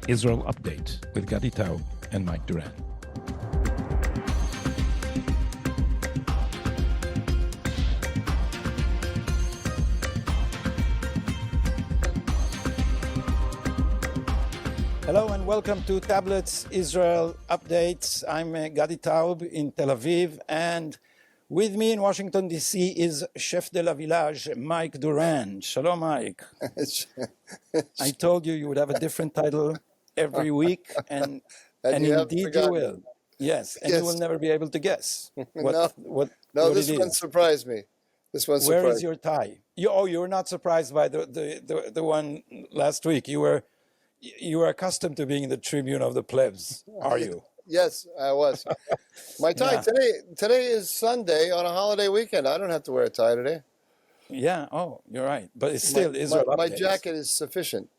Israel Update with Gadi and Mike Duran. Hello and welcome to Tablets Israel Updates. I'm Gadi in Tel Aviv, and with me in Washington, D.C. is Chef de la Village, Mike Duran. Shalom, Mike. I told you would have a different title every week, and indeed you will. Yes, and you will never be able to guess what this one surprised me. This one surprised me. Where is your tie? You were not surprised by the one last week. You were accustomed to being the tribune of the plebs, are you? Yes, I was. My tie today is Sunday on a holiday weekend. I don't have to wear a tie today. Yeah. Oh, you're right. But it's still Israel Updates. My jacket is sufficient.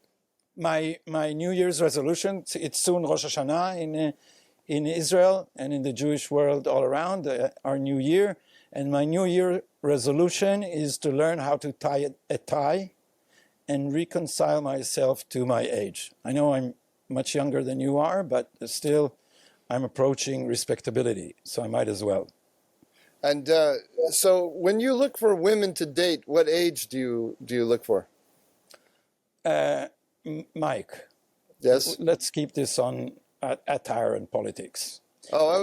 My New Year's resolution. It's soon Rosh Hashanah in Israel and in the Jewish world all around. Our New Year, and my New Year resolution is to learn how to tie a tie and reconcile myself to my age. I know I'm much younger than you are, but still I'm approaching respectability, so I might as well. And so when you look for women to date, what age do you look for? Mike. Yes? Let's keep this on attire and politics. Oh, I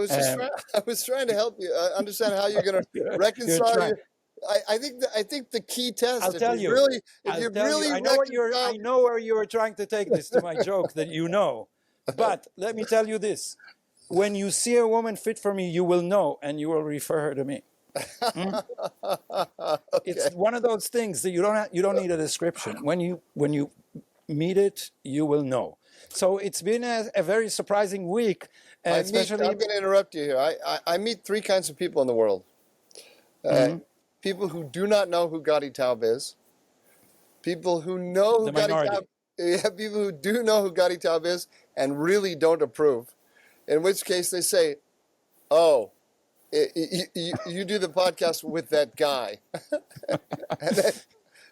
was trying to help you understand how you're going to reconcile. I think the key test. I'll tell you. I know where you were trying to take this to my joke that you know, but let me tell you this: when you see a woman fit for me, you will know, and you will refer her to me. Okay. It's one of those things that you don't need a description. When you meet it, you will know. So it's been a very surprising week, especially. I'm going to interrupt you here. I meet three kinds of people in the world. People who do not know who Gadi Taub is. People who know who Gadi Taub is. Yeah, people who do know who Gadi Taub is and really don't approve. In which case they say, "Oh, you do the podcast with that guy," and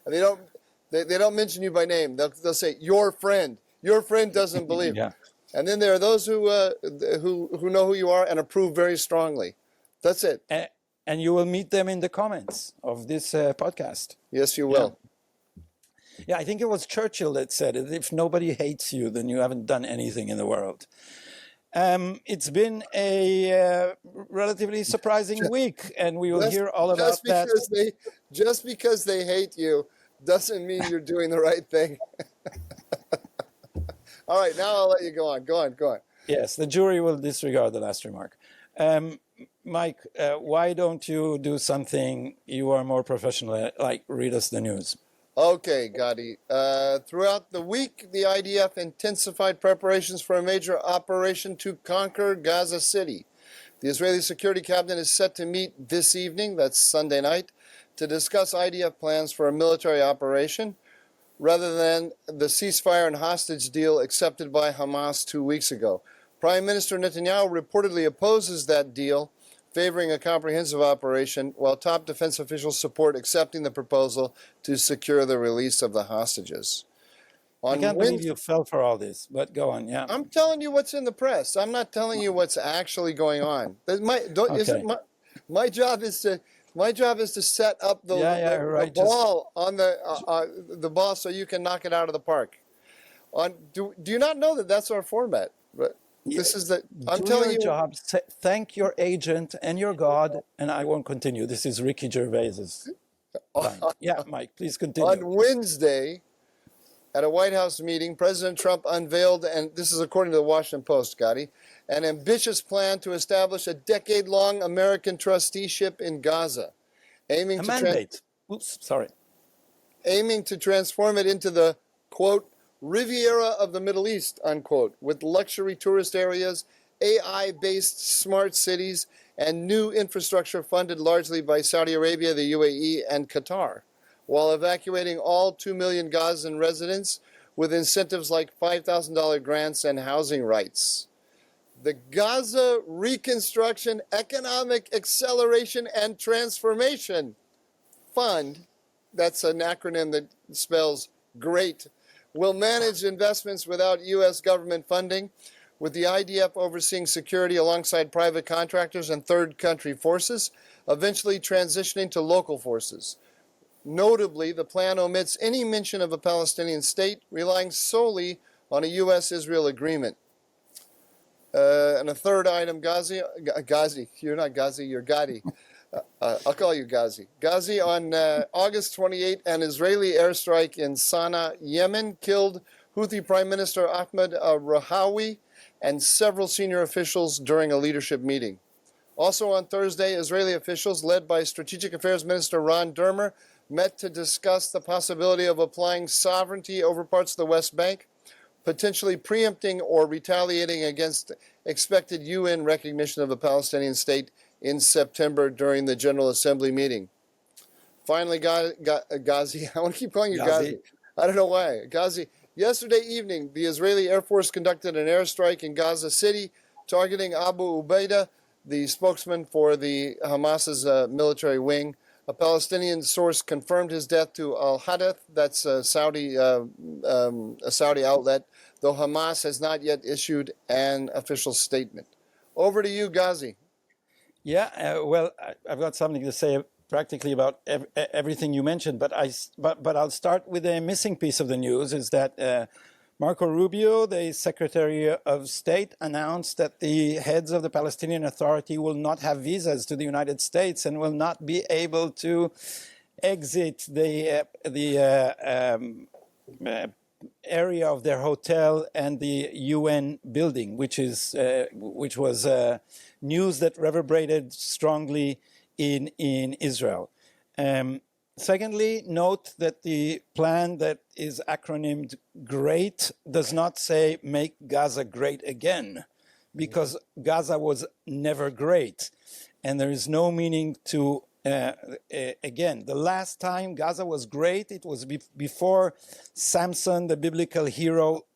they don't mention you by name. They'll say your friend. Your friend doesn't believe. Yeah. And then there are those who know who you are and approve very strongly. That's it. And you will meet them in the comments of this podcast. Yes, you will. Yeah, I think it was Churchill that said it. If nobody hates you, then you haven't done anything in the world. It's been a relatively surprising week, and we will hear all about that. Just because they hate you doesn't mean you're doing the right thing. All right, now I'll let you go on. Go on. Yes, the jury will disregard the last remark. Mike, why don't you do something you are more professional, like read us the news? Okay, Gadi. Throughout the week, the IDF intensified preparations for a major operation to conquer Gaza City. The Israeli Security Cabinet is set to meet this evening, that's Sunday night, to discuss IDF plans for a military operation, rather than the ceasefire and hostage deal accepted by Hamas 2 weeks ago. Prime Minister Netanyahu reportedly opposes that deal, favoring a comprehensive operation, while top defense officials support accepting the proposal to secure the release of the hostages. I can't believe you fell for all this, but go on, yeah. I'm telling you what's in the press. I'm not telling you what's actually going on. My job is to set up the ball on the ball so you can knock it out of the park. Do you not know that that's our format? This is the. I'm telling you. Job. Thank your agent and your God, and I won't continue. This is Ricky Gervais's line. Yeah, Mike, please continue. On Wednesday, at a White House meeting, President Trump unveiled, and this is according to the Washington Post, Gadi, an ambitious plan to establish a decade-long American trusteeship in Gaza, aiming to transform it into the, quote, Riviera of the Middle East, unquote, with luxury tourist areas, AI-based smart cities, and new infrastructure funded largely by Saudi Arabia, the UAE, and Qatar, while evacuating all 2 million Gazan residents with incentives like $5,000 grants and housing rights. The Gaza Reconstruction, Economic Acceleration, and Transformation Fund, that's an acronym that spells great, will manage investments without U.S. government funding, with the IDF overseeing security alongside private contractors and third country forces, eventually transitioning to local forces. Notably, the plan omits any mention of a Palestinian state, relying solely on a U.S.-Israel agreement. And a third item, Ghazi, you're not Ghazi, you're Gadi. I'll call you Ghazi. Ghazi, on August 28, an Israeli airstrike in Sana'a, Yemen, killed Houthi Prime Minister Ahmed al-Rahawi and several senior officials during a leadership meeting. Also on Thursday, Israeli officials, led by Strategic Affairs Minister Ron Dermer, met to discuss the possibility of applying sovereignty over parts of the West Bank, potentially preempting or retaliating against expected UN recognition of a Palestinian state in September during the General Assembly meeting. Finally, Ghazi, I want to keep calling you Ghazi. I don't know why. Ghazi, yesterday evening, the Israeli Air Force conducted an airstrike in Gaza City, targeting Abu Ubaidah, the spokesman for the Hamas's military wing. A Palestinian source confirmed his death to Al Hadath, that's a Saudi outlet, though Hamas has not yet issued an official statement. Over to you, Ghazi. Yeah, well, I've got something to say practically about everything you mentioned, but I'll start with a missing piece of the news, is that Marco Rubio, the Secretary of State, announced that the heads of the Palestinian Authority will not have visas to the United States and will not be able to exit the area of their hotel and the UN building, which was news that reverberated strongly in Israel. Secondly, note that the plan that is acronymed GREAT does not say make Gaza great again, because Gaza was never great. And there is no meaning to, again, the last time Gaza was great, it was before Samson, the biblical hero,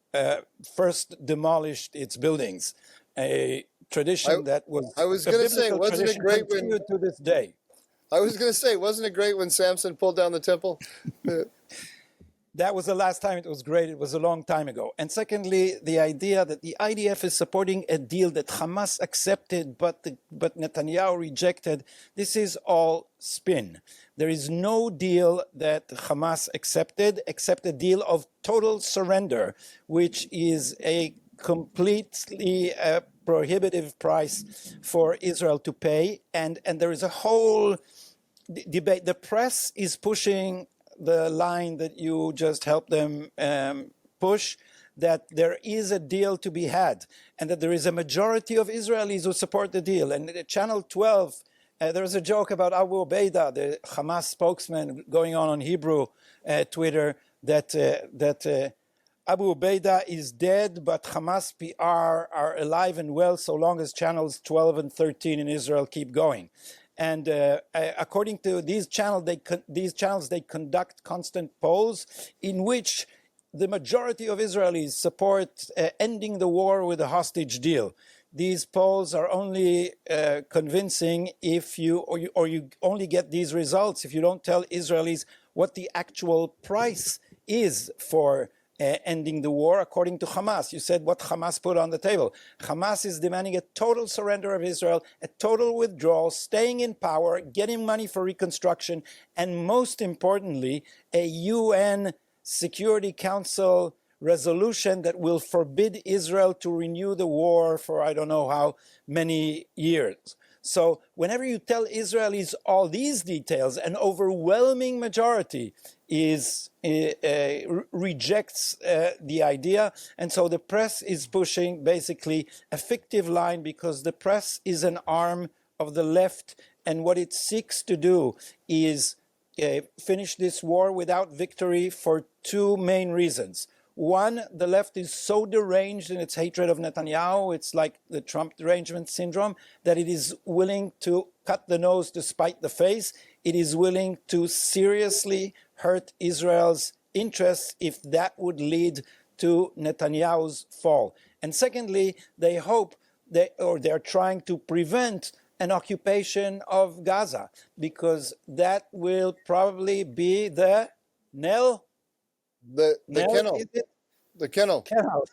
first demolished its buildings. A tradition that was, I was going to say, wasn't it great when, to this day. I was going to say, wasn't it great when Samson pulled down the temple? That was the last time it was great. It was a long time ago. And secondly, the idea that the IDF is supporting a deal that Hamas accepted, but Netanyahu rejected, this is all spin. There is no deal that Hamas accepted except a deal of total surrender, which is a completely prohibitive price for Israel to pay. And there is a whole debate. The press is pushing the line that you just helped them push, that there is a deal to be had and that there is a majority of Israelis who support the deal. And Channel 12, there's a joke about Abu Ubaidah, the Hamas spokesman, going on Hebrew Twitter, that Abu Ubaidah is dead, but Hamas PR are alive and well so long as channels 12 and 13 in Israel keep going. And according to these channels, they conduct constant polls in which the majority of Israelis support ending the war with a hostage deal. These polls are only convincing if you only get these results if you don't tell Israelis what the actual price is for ending the war. According to Hamas, you said what Hamas put on the table. Hamas is demanding a total surrender of Israel, a total withdrawal, staying in power, getting money for reconstruction, and most importantly, a UN Security Council resolution that will forbid Israel to renew the war for I don't know how many years. So whenever you tell Israelis all these details, an overwhelming majority rejects the idea. And so the press is pushing basically a fictive line, because the press is an arm of the left. And what it seeks to do is finish this war without victory for two main reasons. One, the left is so deranged in its hatred of Netanyahu, it's like the Trump derangement syndrome, that it is willing to cut the nose to spite the face. It is willing to seriously hurt Israel's interests if that would lead to Netanyahu's fall. And secondly, they hope they're trying to prevent an occupation of Gaza, because that will probably be the nail The Knell, kennel, is it? the kennel, Knell.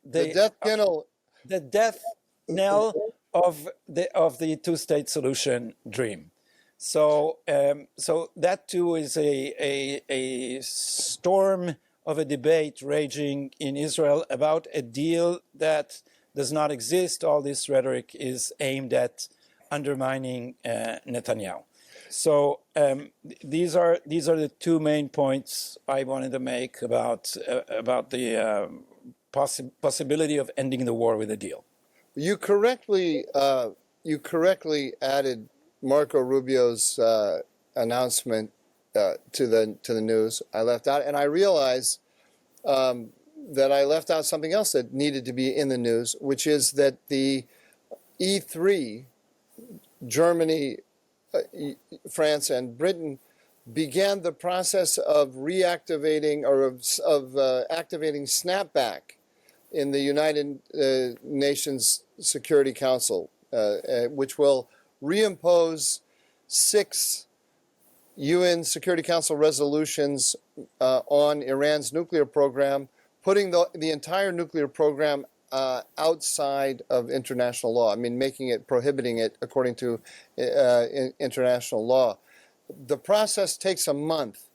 the death kennel. The death knell of the two-state solution dream. So so that too is a storm of a debate raging in Israel about a deal that does not exist. All this rhetoric is aimed at undermining Netanyahu. So these are the two main points I wanted to make about the possibility of ending the war with a deal. You correctly added Marco Rubio's announcement to the news. I left out, and I realized that I left out something else that needed to be in the news, which is that the E3, Germany, France, and Britain, began the process of reactivating or of activating snapback in the United Nations Security Council, which will reimpose 6 UN Security Council resolutions on Iran's nuclear program, putting the entire nuclear program outside of international law. I mean, prohibiting it according to international law. The process takes a month.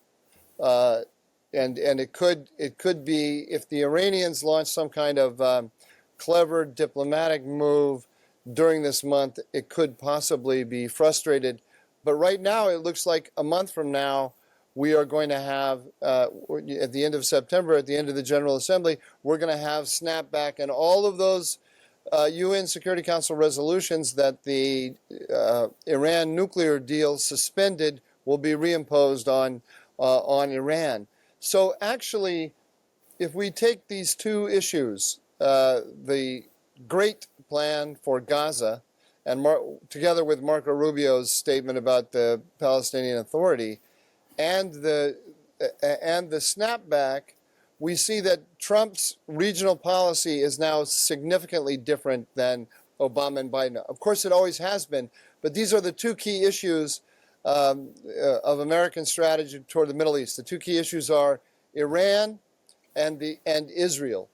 And it could be, if the Iranians launch some kind of clever diplomatic move during this month, it could possibly be frustrated. But right now, it looks like a month from now, we are going to have, at the end of September, at the end of the General Assembly, we're going to have snapback, and all of those UN Security Council resolutions that the Iran nuclear deal suspended will be reimposed on Iran. So actually, if we take these two issues, the great plan for Gaza, and together with Marco Rubio's statement about the Palestinian Authority, and the snapback, we see that Trump's regional policy is now significantly different than Obama and Biden. Of course, it always has been, but these are the two key issues of American strategy toward the Middle East. The two key issues are Iran and Israel.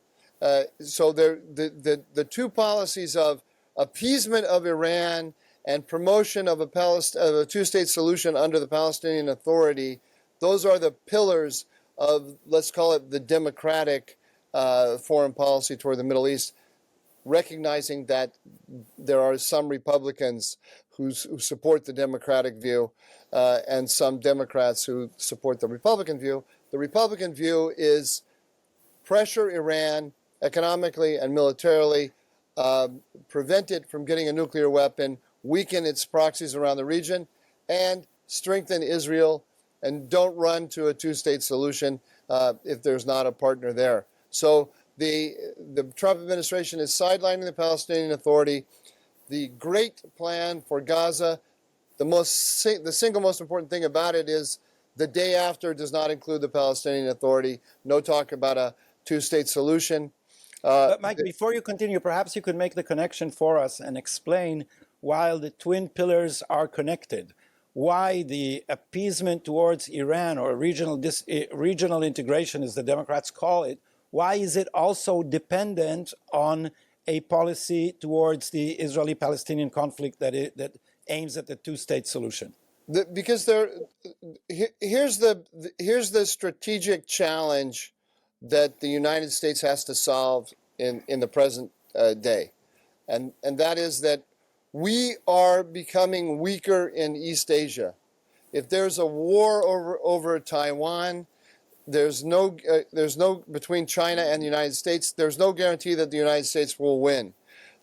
So the two policies of appeasement of Iran and promotion of a two-state solution under the Palestinian Authority, those are the pillars of, let's call it, the democratic foreign policy toward the Middle East, recognizing that there are some Republicans who support the Democratic view and some Democrats who support the Republican view. The Republican view is pressure Iran economically and militarily, prevent it from getting a nuclear weapon, weaken its proxies around the region, and strengthen Israel, and don't run to a two-state solution if there's not a partner there. So the Trump administration is sidelining the Palestinian Authority. The great plan for Gaza, the single most important thing about it is the day after does not include the Palestinian Authority. No talk about a two-state solution. But Mike, before you continue, perhaps you could make the connection for us and explain why the twin pillars are connected. Why the appeasement towards Iran, or regional integration, as the Democrats call it, why is it also dependent on a policy towards the Israeli-Palestinian conflict that aims at the two-state solution? Because here's the strategic challenge that the United States has to solve in the present day, and that is that we are becoming weaker in East Asia. If there's a war over Taiwan, there's no between China and the United States, there's no guarantee that the United States will win.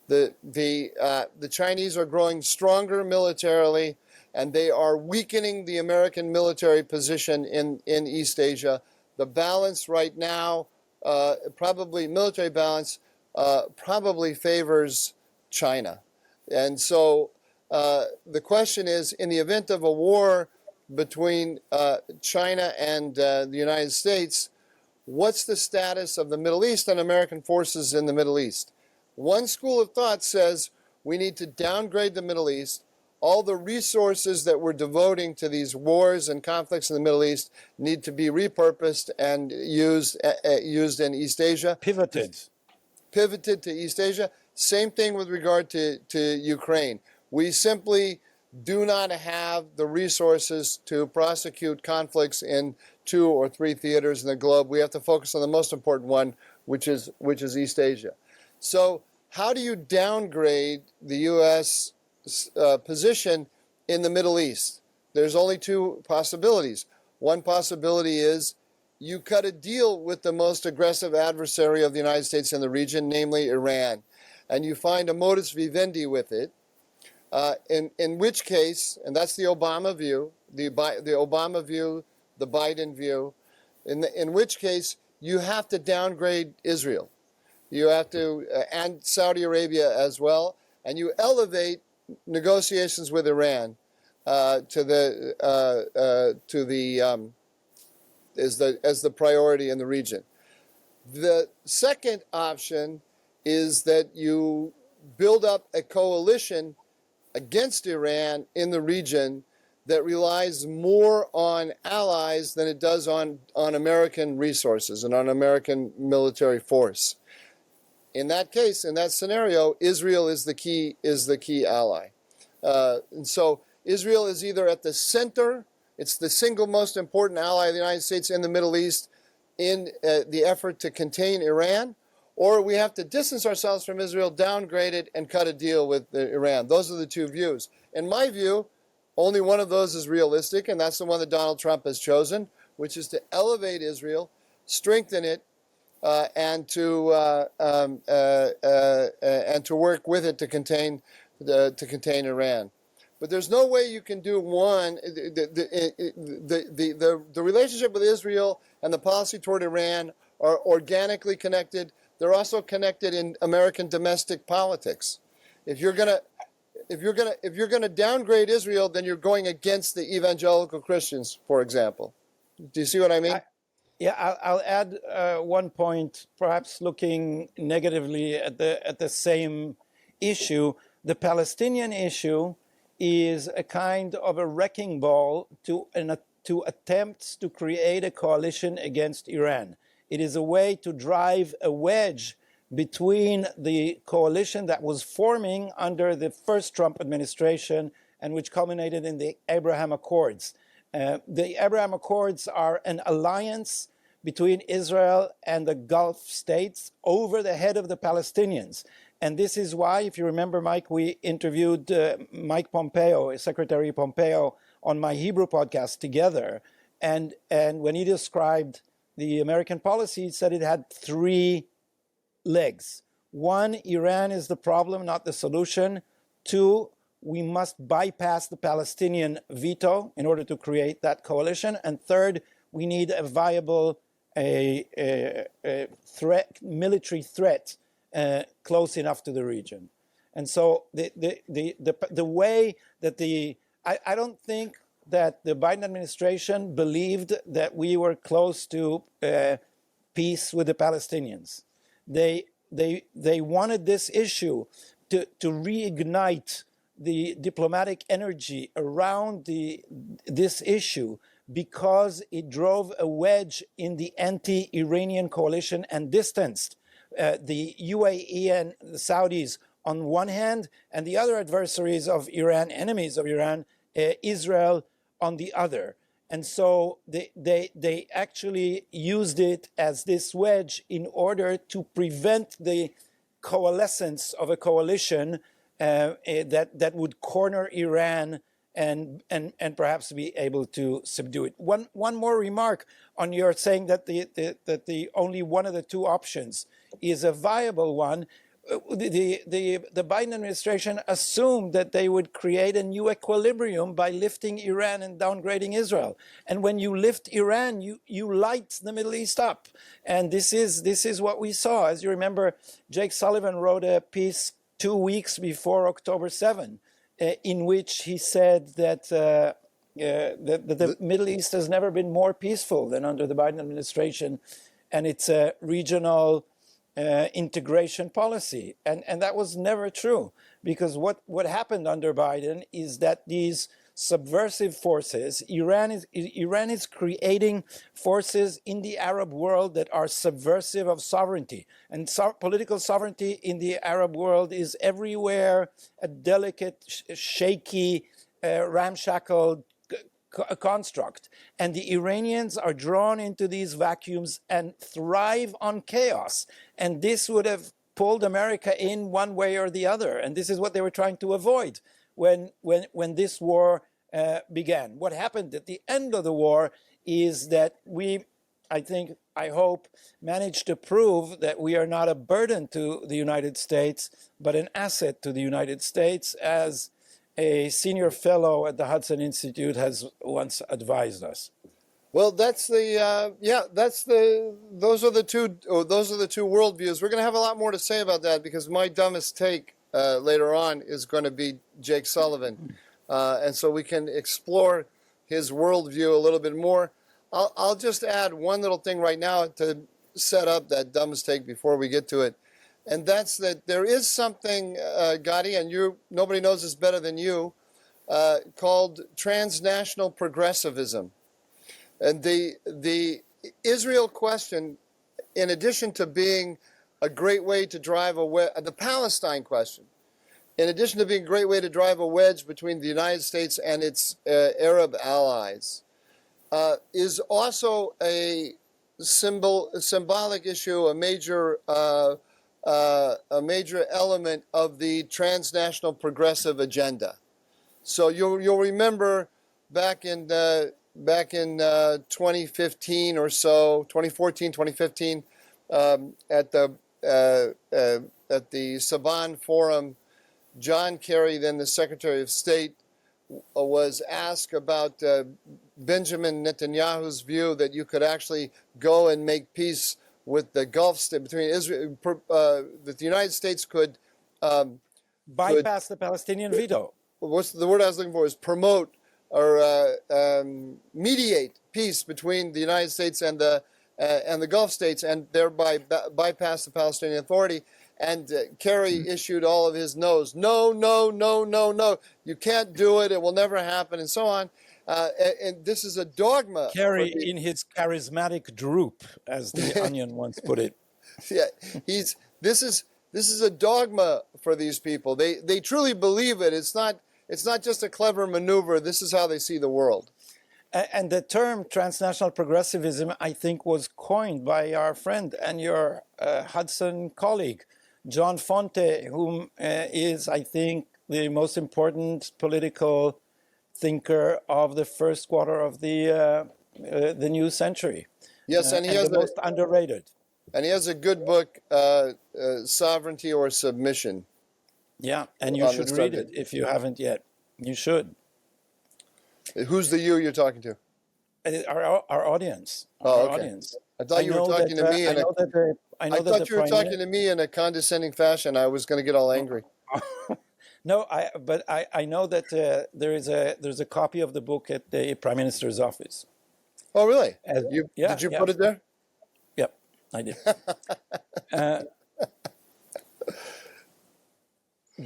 The Chinese are growing stronger militarily, and they are weakening the American military position in East Asia. The balance right now, military balance, probably favors China. And so the question is, in the event of a war between China and the United States, what's the status of the Middle East and American forces in the Middle East? One school of thought says we need to downgrade the Middle East, all the resources that we're devoting to these wars and conflicts in the Middle East need to be repurposed and used in East Asia. Pivoted to East Asia. Same thing with regard to Ukraine. We simply do not have the resources to prosecute conflicts in 2 or 3 theaters in the globe. We have to focus on the most important one, which is East Asia. So how do you downgrade the U.S. Position in the Middle East? There's only 2 possibilities. One possibility is you cut a deal with the most aggressive adversary of the United States in the region, namely Iran, and you find a modus vivendi with it, in which case, and that's the Obama view, the Obama view, the Biden view, in which case you have to downgrade Israel. You have to, and Saudi Arabia as well, and you elevate negotiations with Iran as the priority in the region. The second option is that you build up a coalition against Iran in the region that relies more on allies than it does on American resources and on American military force. In that case, in that scenario, Israel is the key ally. And so Israel is either at the center, it's the single most important ally of the United States in the Middle East in the effort to contain Iran, or we have to distance ourselves from Israel, downgrade it, and cut a deal with Iran. Those are the 2 views. In my view, only one of those is realistic, and that's the one that Donald Trump has chosen, which is to elevate Israel, strengthen it, and to work with it to contain Iran. But there's no way you can do one. The relationship with Israel and the policy toward Iran are organically connected. They're also connected in American domestic politics. If you're gonna downgrade Israel, then you're going against the evangelical Christians, for example. Do you see what I mean? I'll add one point, perhaps looking negatively at the same issue. The Palestinian issue is a kind of a wrecking ball to attempts to create a coalition against Iran. It is a way to drive a wedge between the coalition that was forming under the first Trump administration and which culminated in the Abraham Accords. The Abraham Accords are an alliance between Israel and the Gulf states over the head of the Palestinians. And this is why, if you remember, Mike, we interviewed Mike Pompeo, Secretary Pompeo, on my Hebrew podcast together. And when he described the American policy, he said it had 3 legs. 1, Iran is the problem, not the solution. 2, we must bypass the Palestinian veto in order to create that coalition. And 3rd, we need a viable military threat close enough to the region. And so the way that I don't think that the Biden administration believed that we were close to peace with the Palestinians. They wanted this issue to reignite the diplomatic energy around this issue because it drove a wedge in the anti-Iranian coalition and distanced the UAE and the Saudis on one hand, and the other adversaries of Iran, enemies of Iran, Israel on the other. And so they actually used it as this wedge in order to prevent the coalescence of a coalition that would corner Iran and perhaps be able to subdue it. One more remark on your saying that the only one of the 2 options is a viable one. The Biden administration assumed that they would create a new equilibrium by lifting Iran and downgrading Israel. And when you lift Iran, you light the Middle East up. And this is what we saw. As you remember, Jake Sullivan wrote a piece 2 weeks before October 7, in which he said that the Middle East has never been more peaceful than under the Biden administration, and it's a regional integration policy, and that was never true. because what happened under Biden is that these subversive forces, Iran is creating forces in the Arab world that are subversive of sovereignty. And political sovereignty in the Arab world is everywhere a delicate, shaky, ramshackle construct. And the Iranians are drawn into these vacuums and thrive on chaos. And this would have pulled America in one way or the other. And this is what they were trying to avoid when this war began. What happened at the end of the war is that I hope, managed to prove that we are not a burden to the United States, but an asset to the United States, as a senior fellow at the Hudson Institute has once advised us. Well, those are the two worldviews. We're going to have a lot more to say about that, because my dumbest take later on is going to be Jake Sullivan, and so we can explore his worldview a little bit more. I'll just add one little thing right now to set up that dumbest take before we get to it, and that's that there is something, Gadi, and nobody knows this better than you, called transnational progressivism. And the Israel question, in addition to being a great way to drive the Palestine question, in addition to being a great way to drive a wedge between the United States and its Arab allies, is also a symbolic issue, a major element of the transnational progressive agenda. So you'll remember back in 2015 or so, 2014, 2015, at the Saban Forum, John Kerry, then the Secretary of State, was asked about Benjamin Netanyahu's view that you could actually go and make peace with the Gulf state between Israel, that the United States could bypass the Palestinian veto. What's the word I was looking for? Is promote or mediate peace between the United States and the Gulf states, and thereby bypass the Palestinian Authority. And Kerry issued all of his no's. No, no, no, no, no. You can't do it. It will never happen, and so on. And this is a dogma. Kerry in his charismatic droop, as the Onion once put it. Yeah, this is a dogma for these people. They truly believe it. It's not just a clever maneuver. This is how they see the world. And the term transnational progressivism, I think, was coined by our friend and your Hudson colleague, John Fonte, whom is, I think, the most important political thinker of the first quarter of the new century. Yes, and he has the most underrated. And he has a good book, Sovereignty or Submission. Yeah, and you should read it if you haven't yet. You should. Who's the you you're talking to? Our audience. Oh, our okay. audience. I thought you were talking to me. I thought you were talking to me in a condescending fashion. I was going to get all angry. No, but I know that there's a copy of the book at the Prime Minister's office. Oh, really? Did you put it there? Yep, I did.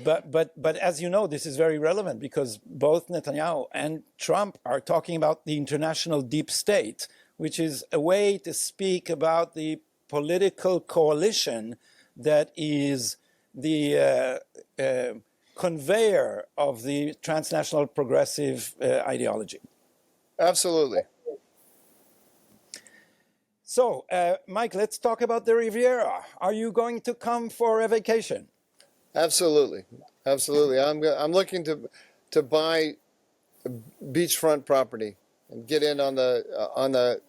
But as you know, this is very relevant because both Netanyahu and Trump are talking about the international deep state, which is a way to speak about the political coalition that is the conveyor of the transnational progressive ideology. Absolutely. So, Mike, let's talk about the Riviera. Are you going to come for a vacation? Absolutely. I'm looking to buy beachfront property and get in on the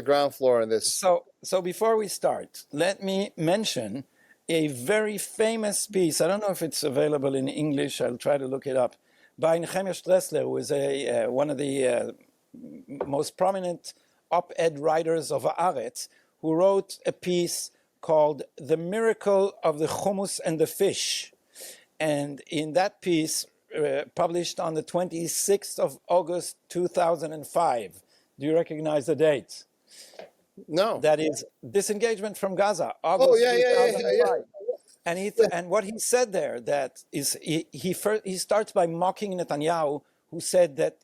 ground floor of this. So before we start, let me mention a very famous piece. I don't know if it's available in English. I'll try to look it up. By Nehemiah Stressler, who is one of the most prominent op-ed writers of Haaretz, who wrote a piece called "The Miracle of the Hummus and the Fish." And in that piece, published on the 26th of August 2005, do you recognize the date? No. That is disengagement from Gaza, August 2005. And what he said there, that is, he starts by mocking Netanyahu, who said that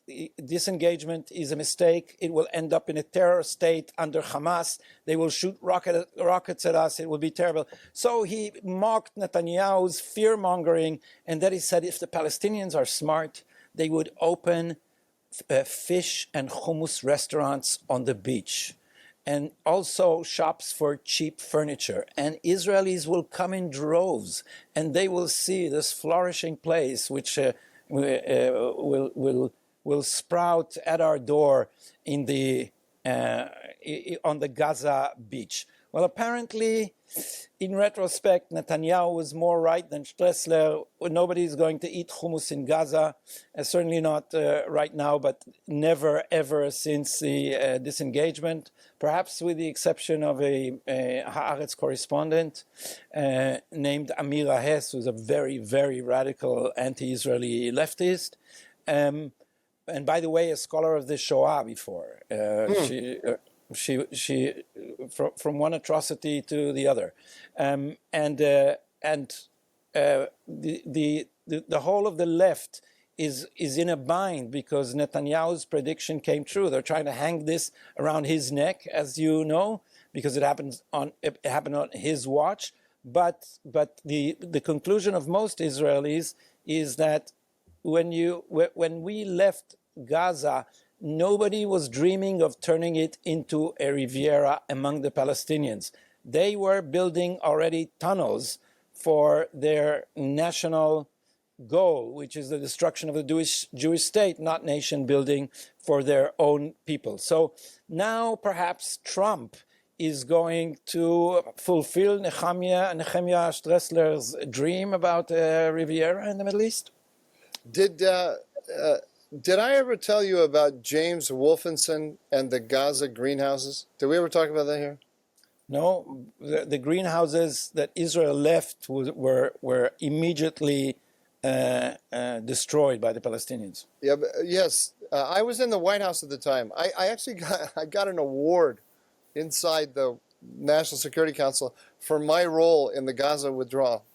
disengagement is a mistake. It will end up in a terror state under Hamas. They will shoot rockets at us. It will be terrible. So he mocked Netanyahu's fear-mongering, and then he said if the Palestinians are smart, they would open fish and hummus restaurants on the beach, and also shops for cheap furniture. And Israelis will come in droves, and they will see this flourishing place, which will sprout at our door in the on the Gaza beach. Well, apparently, in retrospect, Netanyahu was more right than Stressler. Nobody is going to eat hummus in Gaza, certainly not right now, but never, ever since the disengagement, perhaps with the exception of a Haaretz correspondent named Amira Hess, who's a very, very radical anti-Israeli leftist. And by the way, a scholar of the Shoah before. She from one atrocity to the other, the whole of the left is in a bind because Netanyahu's prediction came true. They're trying to hang this around his neck, as you know, because it happened on his watch. But the conclusion of most Israelis is that when we left Gaza, nobody was dreaming of turning it into a Riviera among the Palestinians. They were building already tunnels for their national goal, which is the destruction of the Jewish state, not nation building for their own people. So now perhaps Trump is going to fulfill Nehemiah Stressler's dream about Riviera in the Middle East? Did I ever tell you about James Wolfenson and the Gaza greenhouses? Did we ever talk about that here? No, the greenhouses that Israel left were immediately destroyed by the Palestinians. Yeah, yes. I was in the White House at the time. I actually got an award inside the National Security Council for my role in the Gaza withdrawal.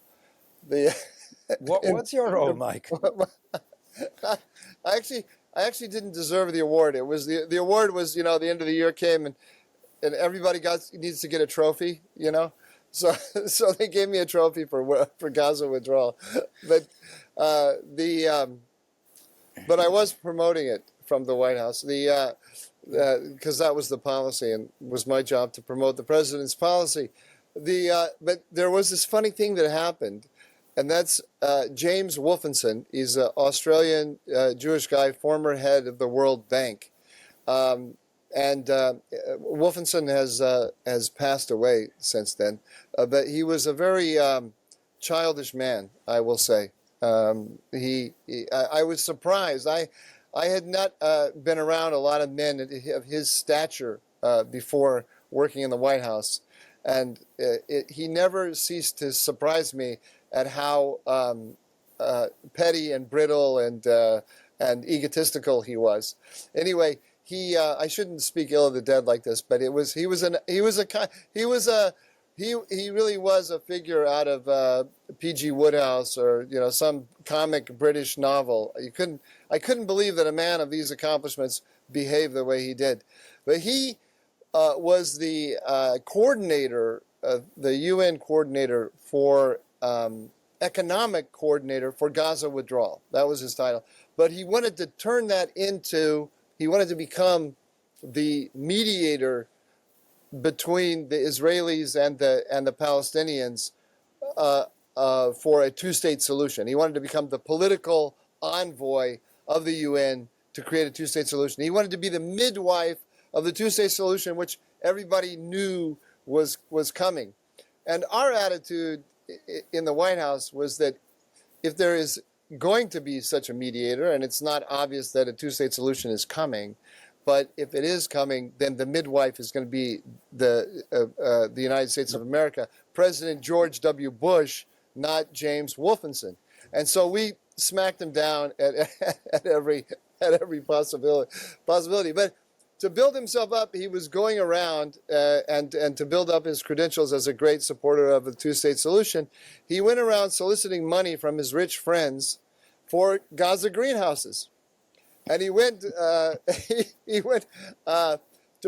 What's your role, Mike? I actually didn't deserve the award. It was the award was, the end of the year came and everybody needs to get a trophy, So they gave me a trophy for Gaza withdrawal. But but I was promoting it from the White House. Because that was the policy and was my job to promote the president's policy. But there was this funny thing that happened. And that's James Wolfenson. He's an Australian Jewish guy, former head of the World Bank. Wolfenson has passed away since then. But he was a very childish man, I will say. I was surprised. I had not been around a lot of men of his stature before working in the White House. And he never ceased to surprise me at how petty and brittle and egotistical he was. Anyway, I shouldn't speak ill of the dead like this, but he really was a figure out of P.G. Wodehouse or some comic British novel. I couldn't believe that a man of these accomplishments behaved the way he did. But he was the coordinator, the UN coordinator for economic coordinator for Gaza withdrawal. That was his title. But he wanted to turn that he wanted to become the mediator between the Israelis and the Palestinians for a two-state solution. He wanted to become the political envoy of the UN to create a two-state solution. He wanted to be the midwife of the two-state solution, which everybody knew was coming. And our attitude in the White House was that if there is going to be such a mediator, and it's not obvious that a two-state solution is coming, but if it is coming, then the midwife is going to be the United States of America, President George W. Bush, not James Wolfenson. And so we smacked him down at every possibility. But to build himself up, he was going around and to build up his credentials as a great supporter of the two-state solution, he went around soliciting money from his rich friends for Gaza greenhouses. And he went, to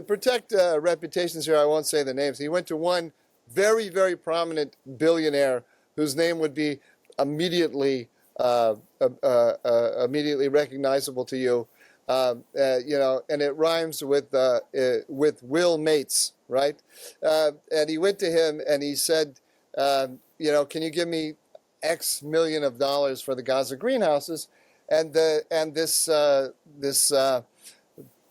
protect reputations here, I won't say the names. He went to one very, very prominent billionaire whose name would be immediately recognizable to you. And it rhymes with Will Mates, right? And he went to him and he said, can you give me X million of dollars for the Gaza greenhouses? And this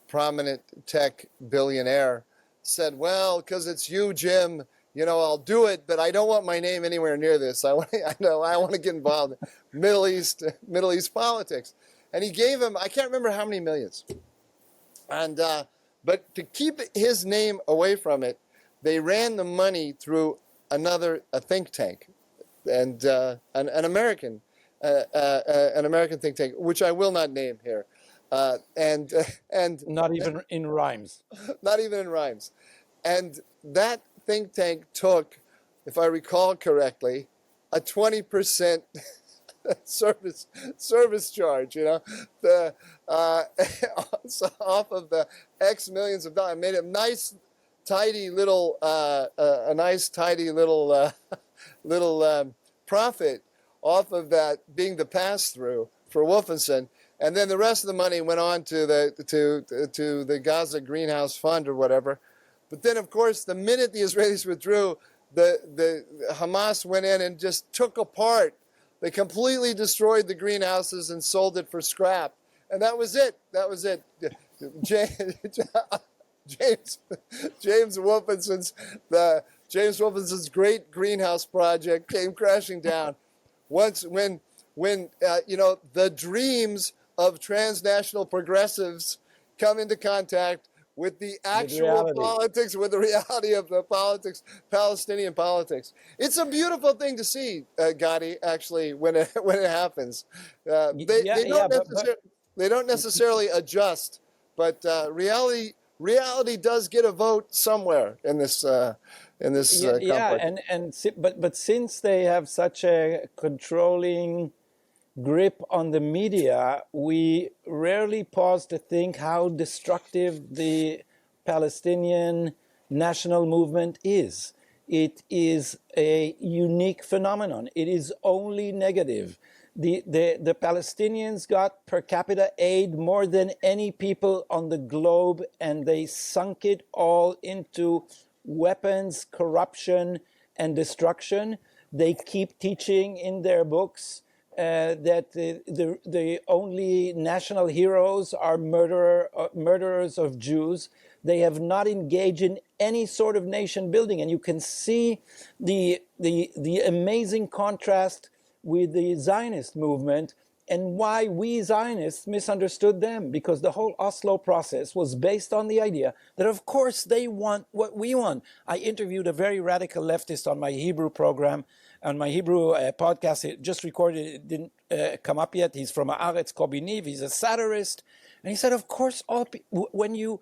prominent tech billionaire said, well, because it's you, Jim, I'll do it, but I don't want my name anywhere near this. I want to get involved in Middle East politics. And he gave him, I can't remember how many millions. And but to keep his name away from it, they ran the money through a think tank, and an American think tank, which I will not name here, and not even in rhymes. Not even in rhymes. And that think tank took, if I recall correctly, a 20% service charge, off of the X millions of dollars. Made a nice, tidy little profit off of that being the pass-through for Wolfenson, and then the rest of the money went on to the Gaza Greenhouse Fund or whatever. But then, of course, the minute the Israelis withdrew, the Hamas went in and just took apart. They completely destroyed the greenhouses and sold it for scrap, and that was it. James Wolfenson's great greenhouse project came crashing down. When the dreams of transnational progressives come into contact with the actual politics, with the reality of the politics, Palestinian politics. It's a beautiful thing to see, Gadi, actually, when it happens. They don't necessarily adjust, but reality does get a vote somewhere in this conflict. But since they have such a controlling grip on the media, we rarely pause to think how destructive the Palestinian national movement is. It is a unique phenomenon. It is only negative. The Palestinians got per capita aid more than any people on the globe, and they sunk it all into weapons, corruption, and destruction. They keep teaching in their books that the only national heroes are murderers of Jews. They have not engaged in any sort of nation building, and you can see the amazing contrast with the Zionist movement and why we Zionists misunderstood them, because the whole Oslo process was based on the idea that, of course, they want what we want. I interviewed a very radical leftist on my Hebrew program, on my Hebrew podcast. It just recorded, it didn't come up yet. He's from Haaretz Kobiniv. He's a satirist. And he said, of course, when you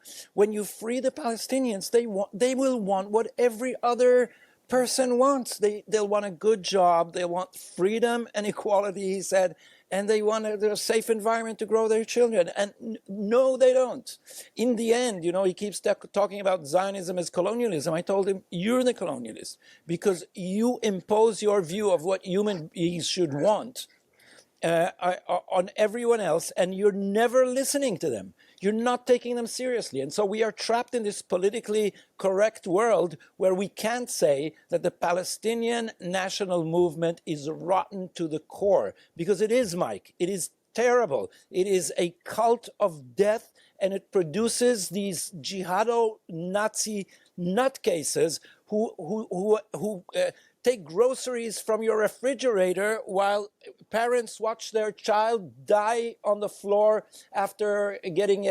free the Palestinians, they will want what every other person wants. They'll want a good job. They want freedom and equality, he said, and they want a safe environment to grow their children. And no, they don't. In the end, he keeps talking about Zionism as colonialism. I told him, you're the colonialist, because you impose your view of what human beings should want on everyone else, and you're never listening to them. You're not taking them seriously. And so we are trapped in this politically correct world where we can't say that the Palestinian national movement is rotten to the core, because it is, Mike. It is terrible. It is a cult of death, and it produces these jihado-Nazi nutcases who take groceries from your refrigerator while parents watch their child die on the floor after getting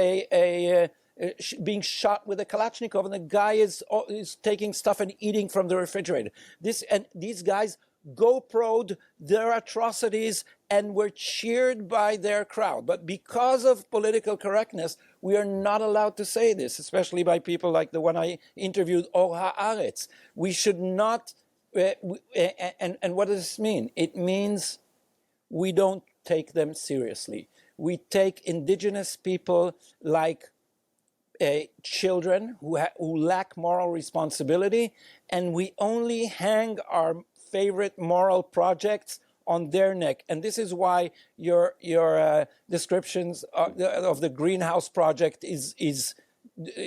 being shot with a Kalashnikov, and the guy is taking stuff and eating from the refrigerator. These guys GoPro'd their atrocities and were cheered by their crowd. But because of political correctness, we are not allowed to say this, especially by people like the one I interviewed, Or Haaretz. We should not, and what does this mean? It means we don't take them seriously. We take indigenous people like children who lack moral responsibility, and we only hang our favorite moral projects on their neck. And this is why your descriptions of the greenhouse project is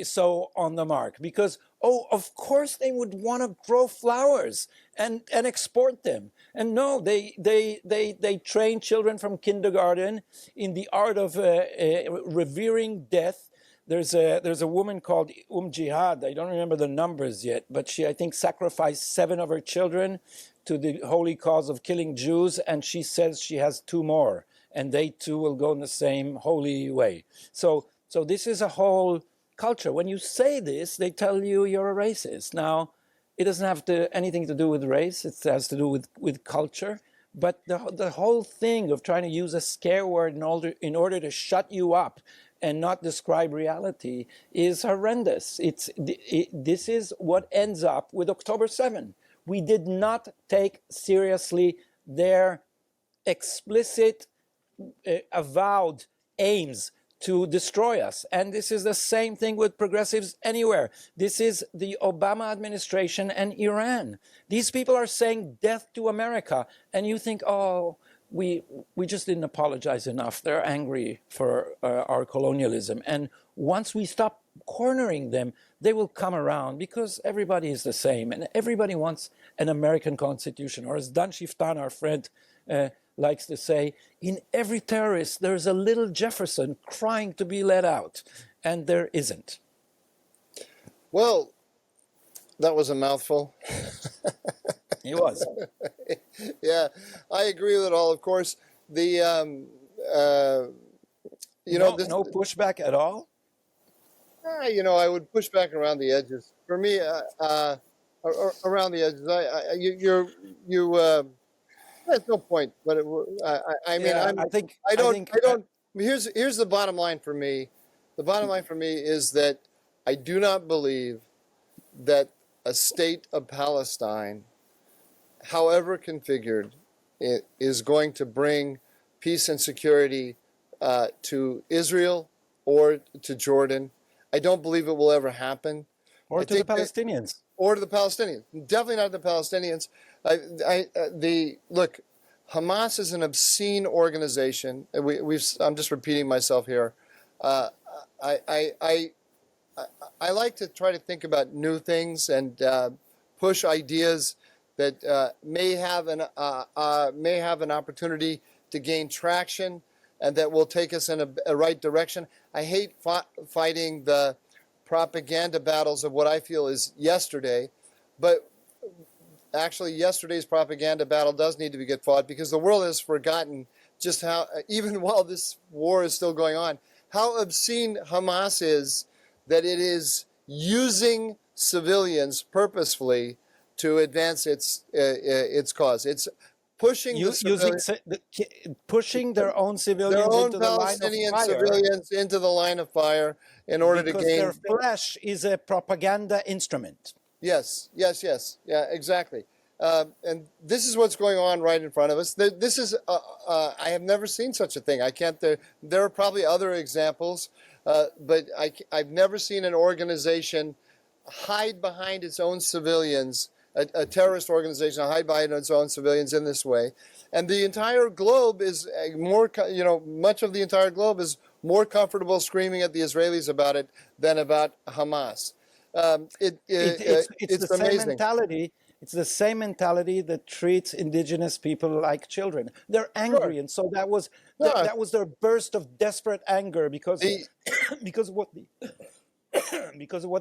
so on the mark. Because, of course they would want to grow flowers and export them. And no, they train children from kindergarten in the art of revering death. There's a woman called Jihad. I don't remember the numbers yet, but she, I think, sacrificed 7 of her children to the holy cause of killing Jews, and she says she has 2 more, and they too will go in the same holy way. So this is a whole culture. When you say this, they tell you you're a racist. Now, it doesn't have anything to do with race. It has to do with culture. But the whole thing of trying to use a scare word in order to shut you up and not describe reality is horrendous. This is what ends up with October 7. We did not take seriously their explicit, avowed aims to destroy us. And this is the same thing with progressives anywhere. This is the Obama administration and Iran. These people are saying death to America. And you think, oh, we just didn't apologize enough. They're angry for our colonialism. And once we stop cornering them, they will come around because everybody is the same. And everybody wants an American constitution. Or as Dan Shiftan, our friend, likes to say, in every terrorist, there's a little Jefferson crying to be let out. And there isn't. Well, that was a mouthful. He was. Yeah, I agree with it all. Of course, no pushback at all. I would push back around the edges. For me, around the edges. There's no point. But Here's the bottom line for me. The bottom line for me is that I do not believe that a state of Palestine, however configured, is going to bring peace and security to Israel or to Jordan. I don't believe it will ever happen. Or to the Palestinians. Or to the Palestinians. Definitely not the Palestinians. Look, Hamas is an obscene organization. I'm just repeating myself here. I like to try to think about new things and push ideas that may have an opportunity to gain traction and that will take us in a right direction. I hate fighting the propaganda battles of what I feel is yesterday, but actually yesterday's propaganda battle does need to get fought because the world has forgotten just how, even while this war is still going on, how obscene Hamas is, that it is using civilians purposefully to advance its cause. It's pushing pushing their own civilians into the line of fire. Civilians into the line of fire in order to gain. Because their flesh is a propaganda instrument. Yes. Yeah, exactly. And this is what's going on right in front of us. This is, I have never seen such a thing. I can't, there are probably other examples, but I've never seen an organization hide behind its own civilians, a terrorist organization hide behind its own civilians in this way. And the entire globe is much of the entire globe is more comfortable screaming at the Israelis about it than about Hamas. It's the amazing. same mentality. It's the same mentality that treats indigenous people like children. They're angry, and so that was their burst of desperate anger because of what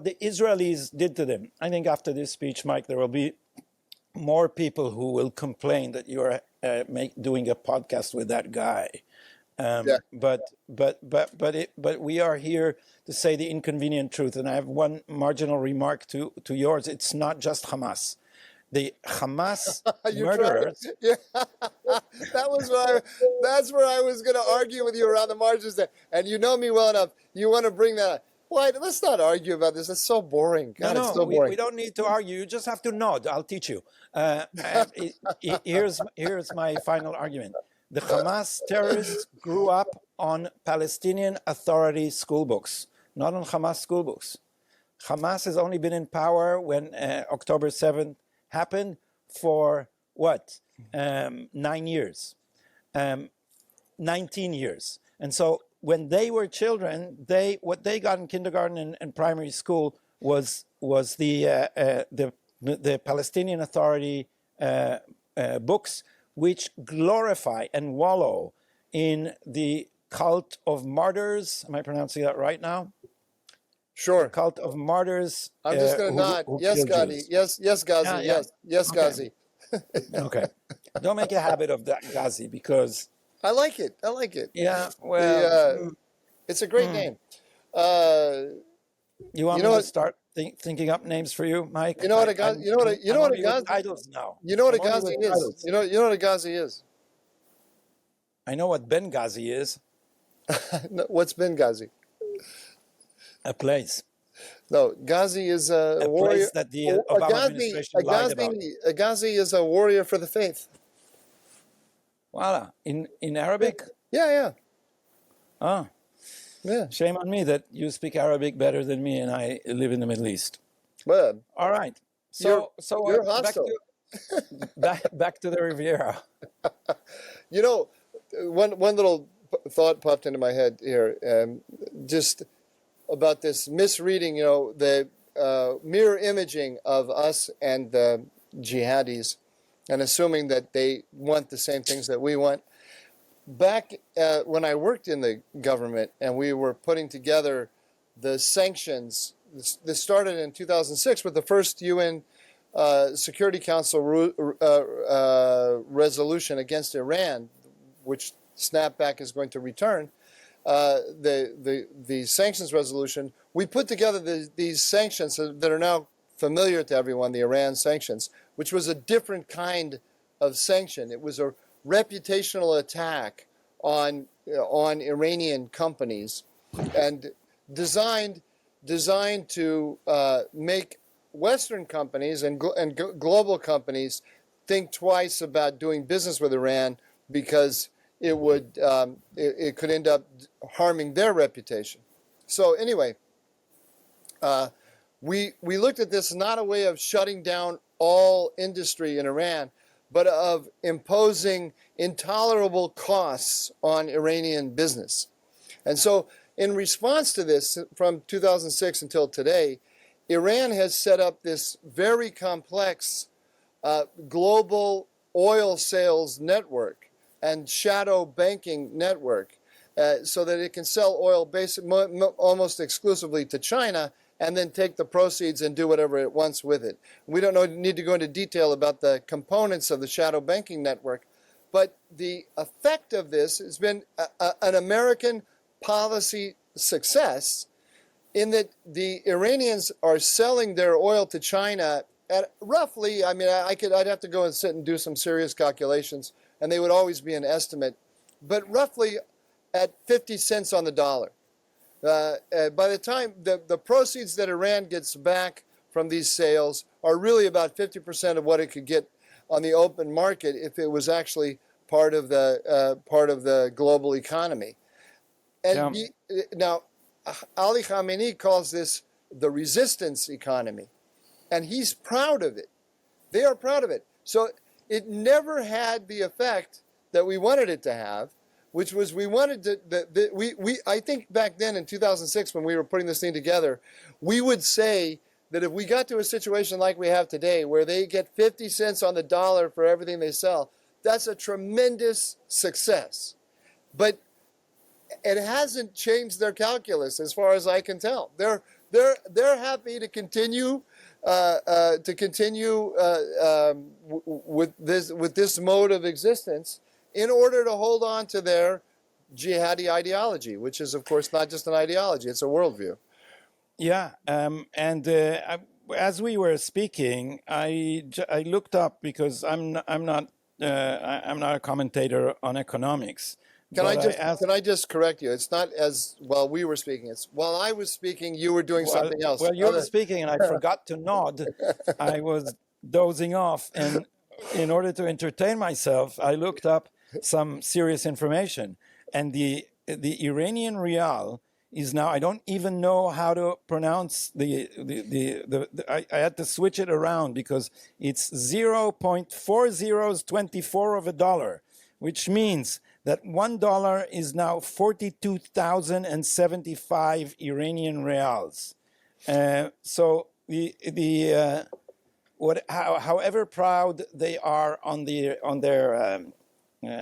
the Israelis did to them. I think after this speech, Mike, there will be more people who will complain that you are doing a podcast with that guy. But we are here to say the inconvenient truth. And I have one marginal remark to yours. It's not just Hamas. the Hamas You're trying murderers. to, yeah, that's where I was going to argue with you around the margins there. And you know me well enough. You want to bring that up. Why? Let's not argue about this. It's so boring. God, it's so boring. We don't need to argue. You just have to nod. I'll teach you. Here's my final argument. The Hamas terrorists grew up on Palestinian Authority school books, not on Hamas school books. Hamas has only been in power when October 7th happened for what? 9 years, 19 years. And so when they were children, what they got in kindergarten and primary school was the Palestinian Authority books, which glorify and wallow in the cult of martyrs. Am I pronouncing that right now? Sure. Cult of martyrs. I'm just going to nod. Yes, Gadi. Yes, Ghazi. Yeah. Yes, Okay. Ghazi. Okay. Don't make a habit of that, Ghazi, because I like it. yeah, well, It's a great name. you want you know me what- to start thinking up names for you, Mike? You know what a Ghazi? You know what a only with Ghazi? titles now. You know what a I'm only Ghazi with is? titles. You know what a Ghazi is? I know what Benghazi is. No, what's Benghazi? A place. No, Ghazi is a A warrior. place that the Obama administration lied about. A Ghazi is a warrior for the faith. Voila. In Arabic? Yeah. Ah, Yeah. shame on me that you speak Arabic better than me and I live in the Middle East. Well, All right. So you're back hostile. back to the Riviera. You know, one little thought popped into my head here, just about this misreading. You know, the mirror imaging of us and the jihadis, and assuming that they want the same things that we want. Back when I worked in the government and we were putting together the sanctions, this started in 2006 with the first UN Security Council resolution against Iran, which snapback is going to return. The sanctions resolution, we put together these sanctions that are now familiar to everyone, the Iran sanctions, which was a different kind of sanction. It was a reputational attack on Iranian companies, and designed to make Western companies and global companies think twice about doing business with Iran, because it could end up harming their reputation. So anyway, we looked at this not a way of shutting down all industry in Iran, but of imposing intolerable costs on Iranian business. And so in response to this, from 2006 until today, Iran has set up this very complex global oil sales network and shadow banking network, so that it can sell oil almost exclusively to China, and then take the proceeds and do whatever it wants with it. We don't need to go into detail about the components of the shadow banking network, but the effect of this has been an American policy success, in that the Iranians are selling their oil to China at roughly, I mean, I'd have to go and sit and do some serious calculations, and they would always be an estimate, but roughly at 50 cents on the dollar. By the time the proceeds that Iran gets back from these sales are really about 50% of what it could get on the open market if it was actually part of the global economy. And now, Ali Khamenei calls this the resistance economy, and he's proud of it. They are proud of it. So it never had the effect that we wanted it to have, which was we wanted to, I think back then in 2006 when we were putting this thing together, we would say that if we got to a situation like we have today, where they get 50 cents on the dollar for everything they sell, that's a tremendous success. But it hasn't changed their calculus, as far as I can tell. They're happy to continue with this mode of existence, in order to hold on to their jihadi ideology, which is, of course, not just an ideology, it's a worldview. Yeah, as we were speaking, I looked up because I'm not a commentator on economics. Can But I just correct you? It's not as while we were speaking. It's while I was speaking, you were doing something else. Well, you were speaking, and I forgot to nod. I was dozing off, and in order to entertain myself, I looked up some serious information. And the Iranian rial is now, I don't even know how to pronounce I had to switch it around because it's 0.4024 of a dollar, which means that $1 is now 42,075 Iranian rials. So however proud they are on their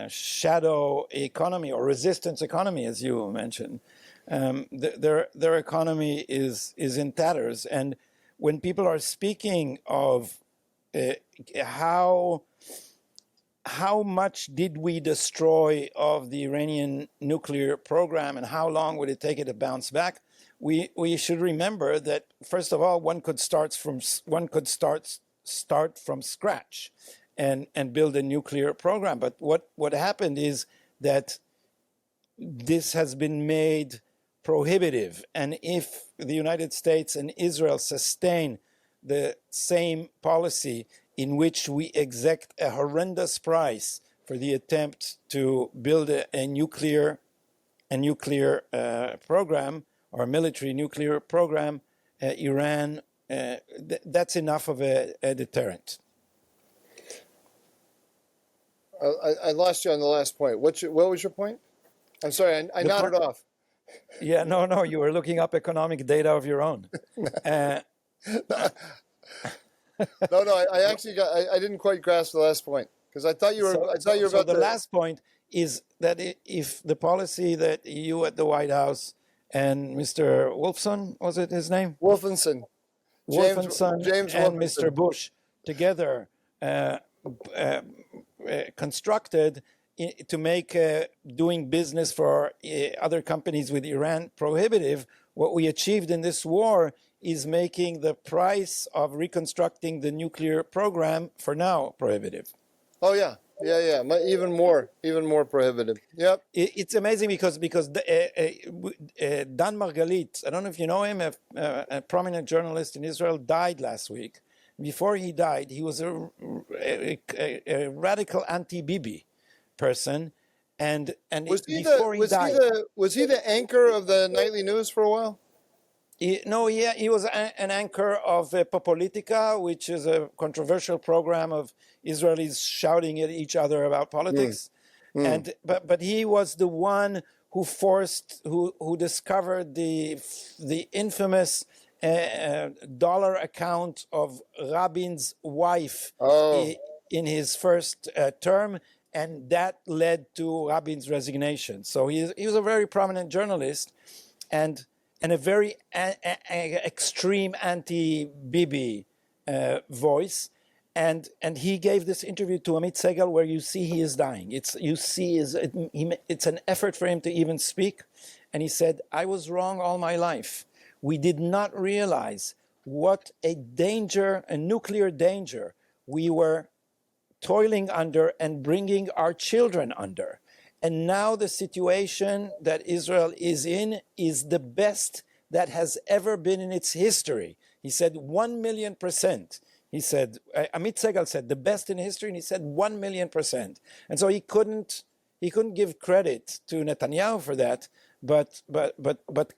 shadow economy or resistance economy, as you mentioned, their economy is in tatters. And when people are speaking of how much did we destroy of the Iranian nuclear program and how long would it take it to bounce back, we should remember that, first of all, one could start from scratch and build a nuclear program. But what happened is that this has been made prohibitive. And if the United States and Israel sustain the same policy in which we exact a horrendous price for the attempt to build a nuclear program or a military nuclear program, Iran, that's enough of a deterrent. I lost you on the last point. What was your point? I'm sorry, I nodded off. Yeah, no, you were looking up economic data of your own. No, I actually I didn't quite grasp the last point because I thought you were. So the last point is that if the policy that you at the White House and Mr. Wolfson, was it his name? Wolfenson. James and Wolfenson. Mr. Bush together constructed to make doing business for other companies with Iran prohibitive. What we achieved in this war is making the price of reconstructing the nuclear program for now prohibitive. Oh yeah. Even more prohibitive. Yep. It's amazing because Dan Margalit, I don't know if you know him, a prominent journalist in Israel, died last week. Before he died, he was a radical anti-Bibi person, and was he the anchor of the nightly news for a while? He was an anchor of Popolitica, which is a controversial program of Israelis shouting at each other about politics. But he was the one who discovered the infamous dollar account of Rabin's wife in his first term, and that led to Rabin's resignation. So he was a very prominent journalist, and a very extreme anti-Bibi voice. And he gave this interview to Amit Segal where you see he is dying. It's an effort for him to even speak. And he said, I was wrong all my life. We did not realize what a danger, a nuclear danger, we were toiling under and bringing our children under. And now the situation that Israel is in is the best that has ever been in its history. He said 1,000,000%. He said, Amit Segal said, the best in history, and he said 1,000,000%. And so he couldn't give credit to Netanyahu for that, but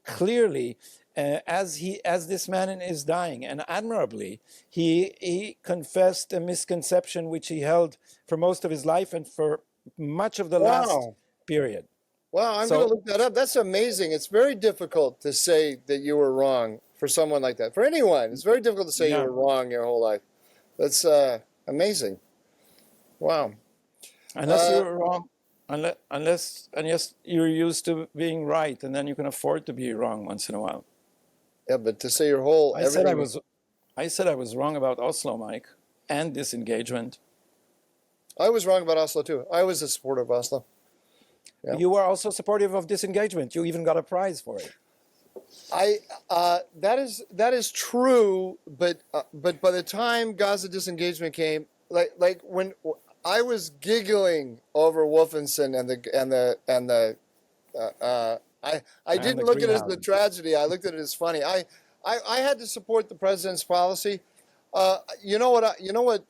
clearly, as this man is dying, and admirably, he confessed a misconception which he held for most of his life and for much of the last period. Wow, I'm going to look that up. That's amazing. It's very difficult to say that you were wrong for someone like that. For anyone, it's very difficult to say you were wrong your whole life. That's amazing. Wow. Unless you were wrong, unless you're used to being right, and then you can afford to be wrong once in a while. Yeah, but to say your whole I said I was wrong about Oslo, Mike, and disengagement. I was wrong about Oslo too. I was a supporter of Oslo. Yeah. You were also supportive of disengagement. You even got a prize for it. That is true, but by the time Gaza disengagement came, like when I was giggling over Wolfenson I And didn't the look at it as the greenhouses. tragedy. I looked at it as funny. I had to support the president's policy. You know what?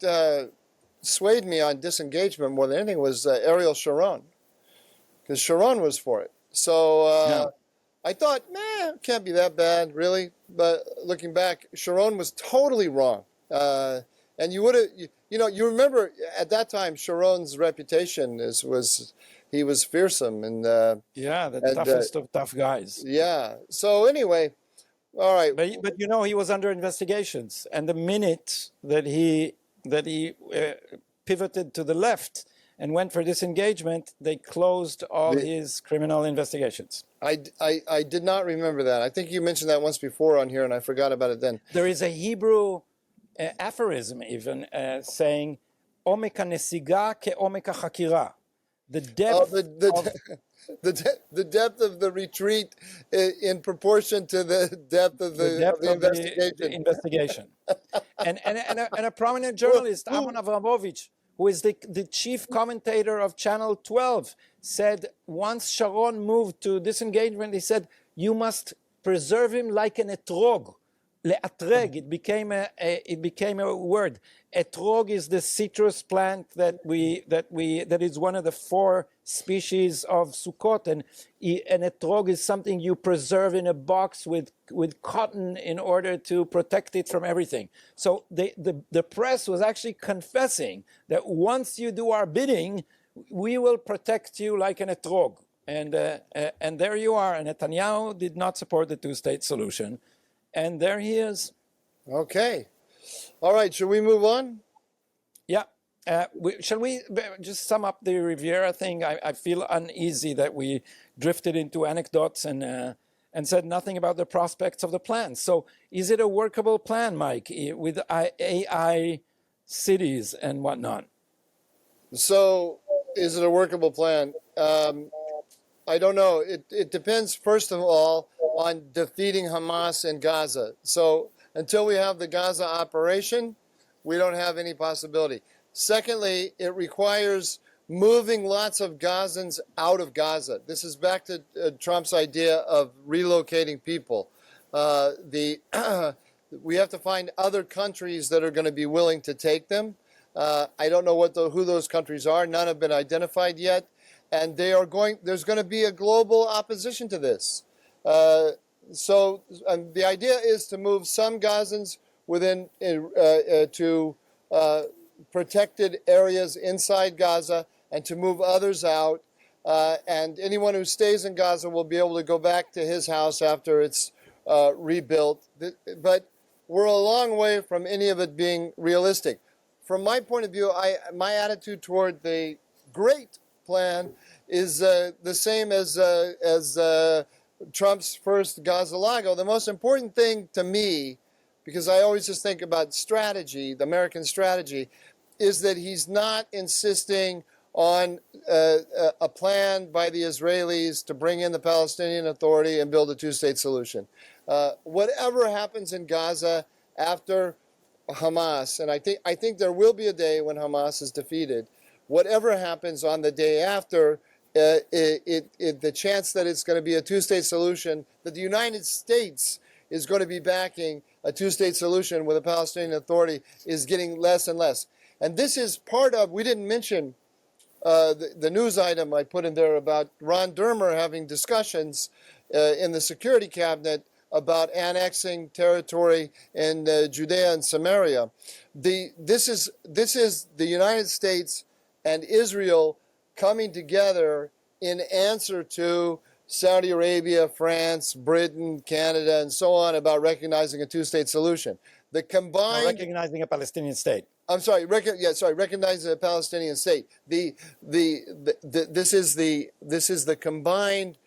Swayed me on disengagement more than anything was Ariel Sharon, because Sharon was for it. So Yeah. I thought, it can't be that bad, really. But looking back, Sharon was totally wrong. And you would have, you remember at that time Sharon's reputation was he was fearsome Yeah, the and toughest of tough guys. yeah. So anyway, all right. But you know, he was under investigations, and the minute that he pivoted to the left and went for disengagement, they closed all his criminal investigations. I did not remember that. I think you mentioned that once before on here, and I forgot about it then. There is a Hebrew aphorism even saying, "Omek hanesiga ke'omek hachakira." The depth of The depth of the retreat in proportion to the depth of the investigation. and a prominent journalist, Amon Avramovich, who is the chief commentator of Channel 12, said once Sharon moved to disengagement, he said, you must preserve him like an etrog. Le'atreg, it became a word. Etrog is the citrus plant that is one of the 4 species of Sukkot, and an etrog is something you preserve in a box with cotton in order to protect it from everything. So the press was actually confessing that once you do our bidding, we will protect you like an etrog. And there you are. And Netanyahu did not support the 2-state solution. And there he is. Okay. All right. Should we move on? Yeah. Shall we just sum up the Riviera thing? I feel uneasy that we drifted into anecdotes and said nothing about the prospects of the plan. So is it a workable plan, Mike, with AI cities and whatnot? So is it a workable plan? I don't know. It depends, first of all, on defeating Hamas in Gaza. So until we have the Gaza operation, we don't have any possibility. Secondly, it requires moving lots of Gazans out of Gaza. This is back to Trump's idea of relocating people. We have to find other countries that are going to be willing to take them. I don't know who those countries are. None have been identified yet. And there's going to be a global opposition to this. So the idea is to move some Gazans within to protected areas inside Gaza and to move others out. And anyone who stays in Gaza will be able to go back to his house after it's rebuilt. But we're a long way from any of it being realistic. From my point of view, my attitude toward the great plan is the same as Trump's first Gaza-Lago. The most important thing to me, because I always just think about strategy, the American strategy, is that he's not insisting on a plan by the Israelis to bring in the Palestinian Authority and build a 2-state solution. Whatever happens in Gaza after Hamas, and I think there will be a day when Hamas is defeated. Whatever happens on the day after, the chance that it's going to be a 2-state solution, that the United States is going to be backing a 2-state solution with a Palestinian Authority, is getting less and less. And this is part of, we didn't mention the news item I put in there about Ron Dermer having discussions in the Security Cabinet about annexing territory in Judea and Samaria. This is the United States and Israel coming together in answer to Saudi Arabia, France, Britain, Canada, and so on about recognizing a 2-state solution. The combined recognizing a Palestinian state. I'm sorry. Recognizing a Palestinian state. This is the combined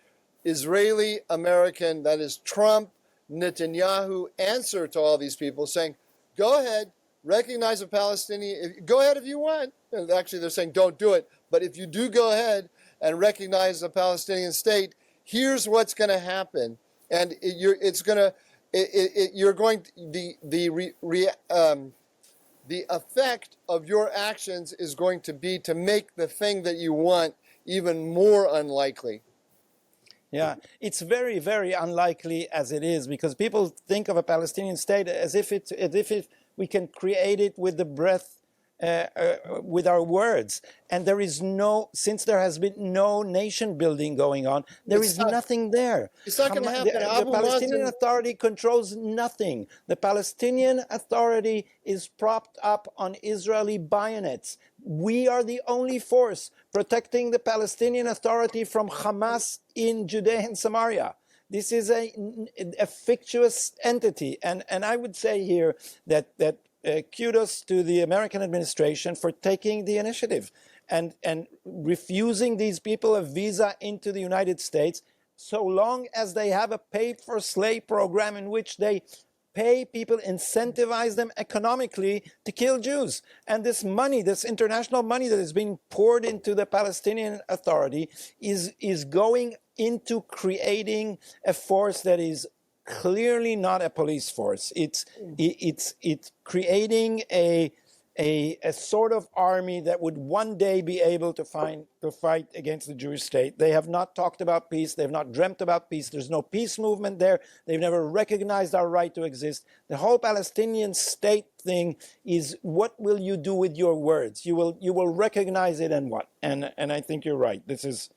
Israeli-American, that is Trump, Netanyahu answer to all these people, saying, "Go ahead, recognize a Palestinian. Go ahead if you want." And actually, they're saying, "Don't do it." But if you do go ahead and recognize a Palestinian state, here's what's going to happen. and you're going the effect of your actions is going to be to make the thing that you want even more unlikely. Yeah, it's very, very unlikely as it is, because people think of a Palestinian state as if we can create it with the breath, with our words. And there is since there has been no nation building going on, there is nothing there. It's not going to happen. The Palestinian Authority controls nothing. The Palestinian Authority is propped up on Israeli bayonets. We are the only force protecting the Palestinian Authority from Hamas in Judea and Samaria. This is a fictitious entity. And I would say here that kudos to the American administration for taking the initiative and refusing these people a visa into the United States, so long as they have a pay-for-slay program in which they pay people, incentivize them economically to kill Jews. And this money, this international money that is being poured into the Palestinian Authority is going into creating a force that is clearly not a police force. It's creating a sort of army that would one day be able to fight against the Jewish state. They have not talked about peace. They've not dreamt about peace. There's no peace movement there. They've never recognized our right to exist. The whole Palestinian state thing is, what will you do with your words? You will recognize it, and what? And I think you're right. This is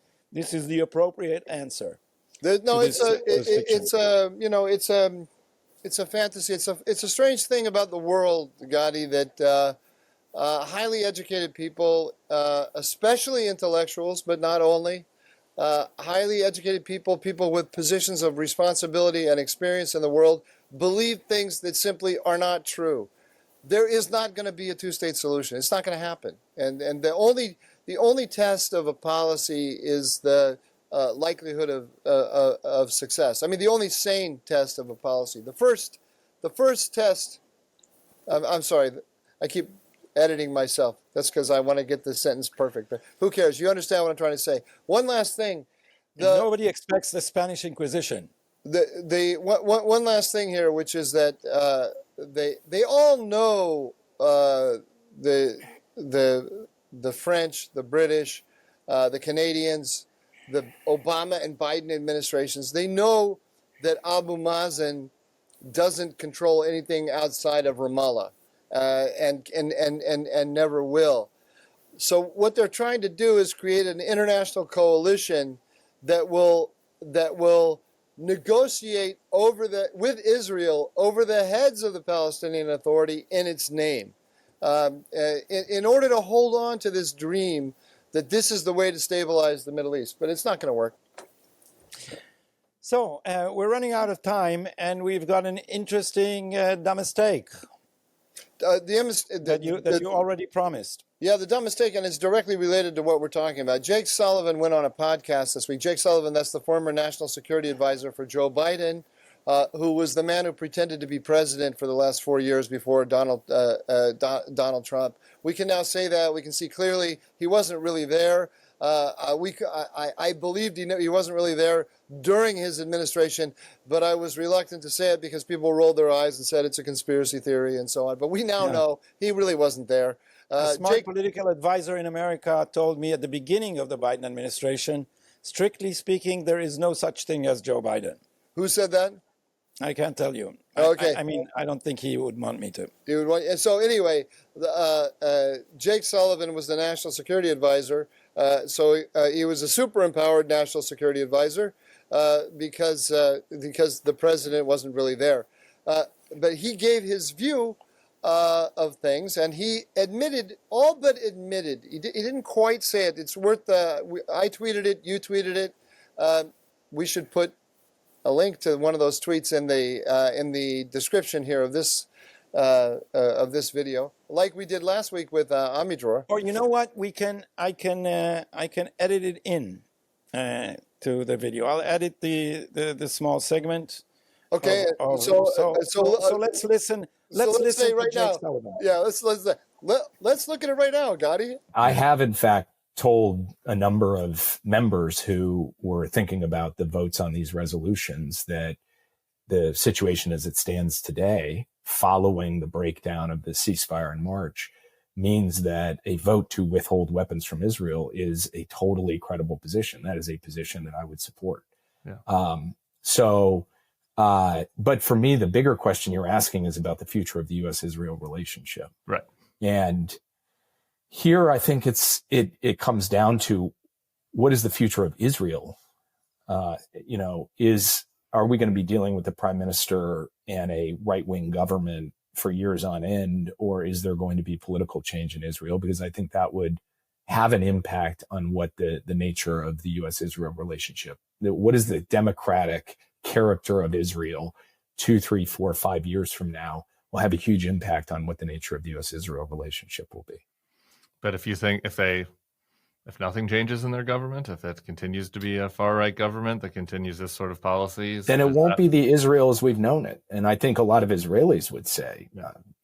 the appropriate answer. It's a fantasy. It's a strange thing about the world, Gadi, that highly educated people, especially intellectuals, but not only, highly educated people with positions of responsibility and experience in the world, believe things that simply are not true. There is not going to be a two-state solution. It's not going to happen. And the only test of a policy is the likelihood of success. I mean, the only sane test of a policy. The first test. I'm sorry, I keep editing myself. That's because I want to get this sentence perfect. But who cares? You understand what I'm trying to say. One last thing. Nobody expects the Spanish Inquisition. One last thing here, which is that they all know the French, the British, the Canadians, the Obama and Biden administrations. They know that Abu Mazen doesn't control anything outside of Ramallah, and never will. So what they're trying to do is create an international coalition that will negotiate with Israel over the heads of the Palestinian Authority in its name, in order to hold on to this dream that this is the way to stabilize the Middle East. But it's not going to work. So we're running out of time, and we've got an interesting dumb mistake that you already promised. Yeah, the dumb mistake, and it's directly related to what we're talking about. Jake Sullivan went on a podcast this week. Jake Sullivan, that's the former national security advisor for Joe Biden, who was the man who pretended to be president for the last 4 years before Donald Trump. We can now say that. We can see clearly he wasn't really there. I believed he wasn't really there during his administration, but I was reluctant to say it because people rolled their eyes and said it's a conspiracy theory and so on. But we now know he really wasn't there. A smart political advisor in America told me at the beginning of the Biden administration, strictly speaking, there is no such thing as Joe Biden. Who said that? I can't tell you. Okay. I mean, I don't think he would want me to. He would want. And so anyway, Jake Sullivan was the national security advisor. So he was a super empowered national security advisor because the president wasn't really there. But he gave his view of things, and he all but admitted. He didn't quite say it. It's worth. I tweeted it. You tweeted it. We should put a link to one of those tweets in the description here of this video, like we did last week with Amidror. Or you know what? I can edit it in to the video. I'll edit the small segment. Okay. So let's listen. Let's listen right now. Sullivan. Yeah. Let's look at it right now, Gadi. I have in fact told a number of members who were thinking about the votes on these resolutions that the situation as it stands today, following the breakdown of the ceasefire in March, means that a vote to withhold weapons from Israel is a totally credible position. That is a position that I would support. Yeah. But for me, the bigger question you're asking is about the future of the U.S.-Israel relationship. Right. And here, I think it comes down to what is the future of Israel? Are we going to be dealing with the prime minister and a right-wing government for years on end, or is there going to be political change in Israel? Because I think that would have an impact on what the nature of the U.S.-Israel relationship. What is the democratic character of Israel 2, 3, 4, 5 years from now will have a huge impact on what the nature of the U.S.-Israel relationship will be. But if nothing changes in their government, if it continues to be a far-right government that continues this sort of policies, then it won't be the Israel as we've known it. And I think a lot of Israelis would say,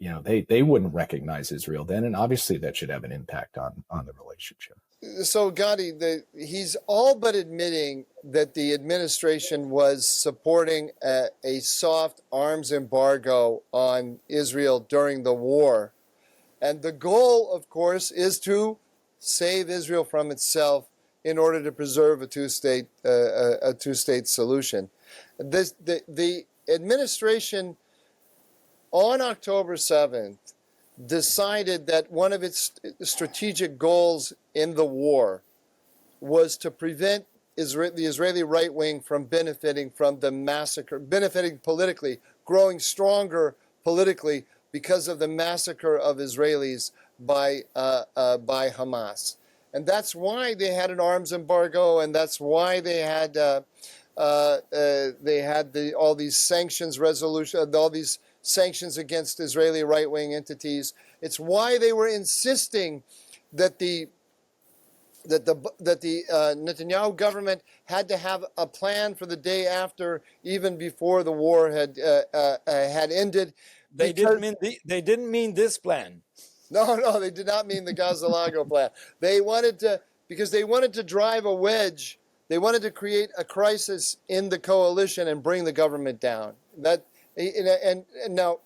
they wouldn't recognize Israel then. And obviously that should have an impact on the relationship. So, Gadi, he's all but admitting that the administration was supporting a soft arms embargo on Israel during the war. And the goal, of course, is to save Israel from itself in order to preserve a two-state solution. The administration on October 7th decided that one of its strategic goals in the war was to prevent the Israeli right wing from benefiting from the massacre, benefiting politically, growing stronger politically because of the massacre of Israelis by Hamas. And that's why they had an arms embargo, and that's why they had all these sanctions resolution, all these sanctions against Israeli right-wing entities. It's why they were insisting that the Netanyahu government had to have a plan for the day after, even before the war had ended. They didn't mean this plan. No, they did not mean the Gaza plan. They wanted to drive a wedge. They wanted to create a crisis in the coalition and bring the government down. And now,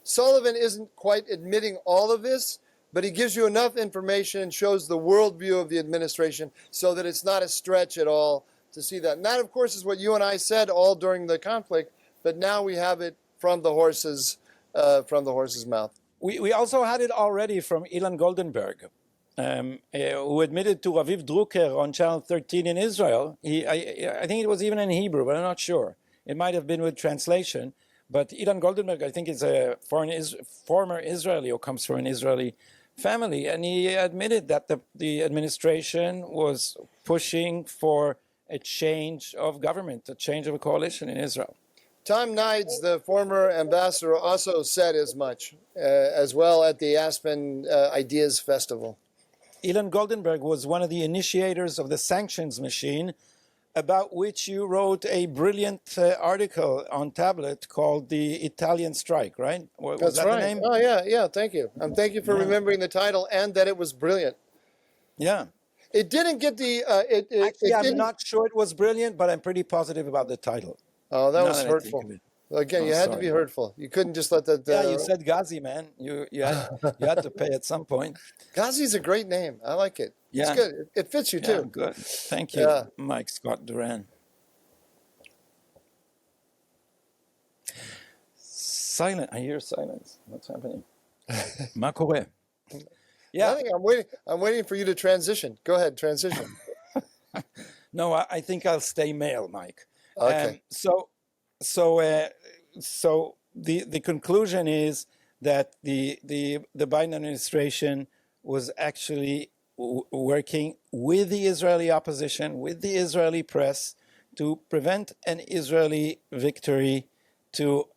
Sullivan isn't quite admitting all of this, but he gives you enough information and shows the worldview of the administration so that it's not a stretch at all to see that. And that, of course, is what you and I said all during the conflict, but now we have it from the horse's mouth. We also had it already from Ilan Goldenberg, who admitted to Aviv Drucker on Channel 13 in Israel. I think it was even in Hebrew, but I'm not sure. It might have been with translation. But Ilan Goldenberg, I think, is a former Israeli or comes from an Israeli family. And he admitted that the administration was pushing for a change of government, a change of a coalition in Israel. Tom Nides, the former ambassador, also said as much, as well at the Aspen Ideas Festival. Ilan Goldenberg was one of the initiators of the sanctions machine, about which you wrote a brilliant article on Tablet called The Italian Strike, right? That's right. The name? Oh, yeah, thank you. Thank you for remembering the title and that it was brilliant. Yeah. It didn't get the... I'm not sure it was brilliant, but I'm pretty positive about the title. Oh, that was hurtful. Again, you had to be hurtful. You couldn't just let that... Yeah, you said Ghazi, man. You had to pay at some point. Ghazi's a great name. I like it. Yeah. It's good. It fits you, too. Good. Thank you, Mike Scott Duran. Silent. I hear silence. What's happening? Ma kore? Yeah. Nothing. I'm waiting for you to transition. Go ahead, transition. No, I think I'll stay male, Mike. Okay. So the conclusion is that the Biden administration was actually working with the Israeli opposition, with the Israeli press, to prevent an Israeli victory, to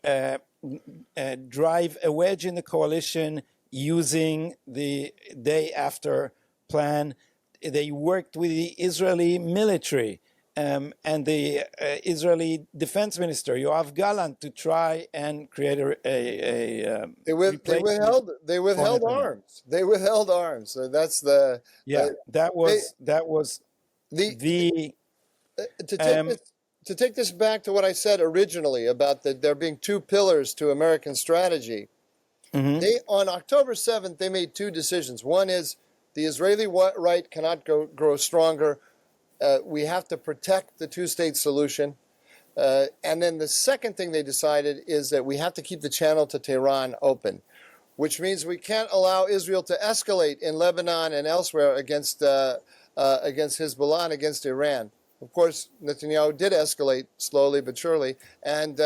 drive a wedge in the coalition using the day after plan. They worked with the Israeli military and the Israeli Defense Minister Yoav Gallant to try and create They withheld Netanyahu. arms. They withheld arms. So that's the that was the to take um, this to take this back to what I said originally about there being two pillars to American strategy. They on October 7th they made two decisions. One is the Israeli right cannot grow stronger. We have to protect the two-state solution. And then the second thing they decided is that we have to keep the channel to Tehran open, which means we can't allow Israel to escalate in Lebanon and elsewhere against Hezbollah and against Iran. Of course, Netanyahu did escalate slowly but surely, and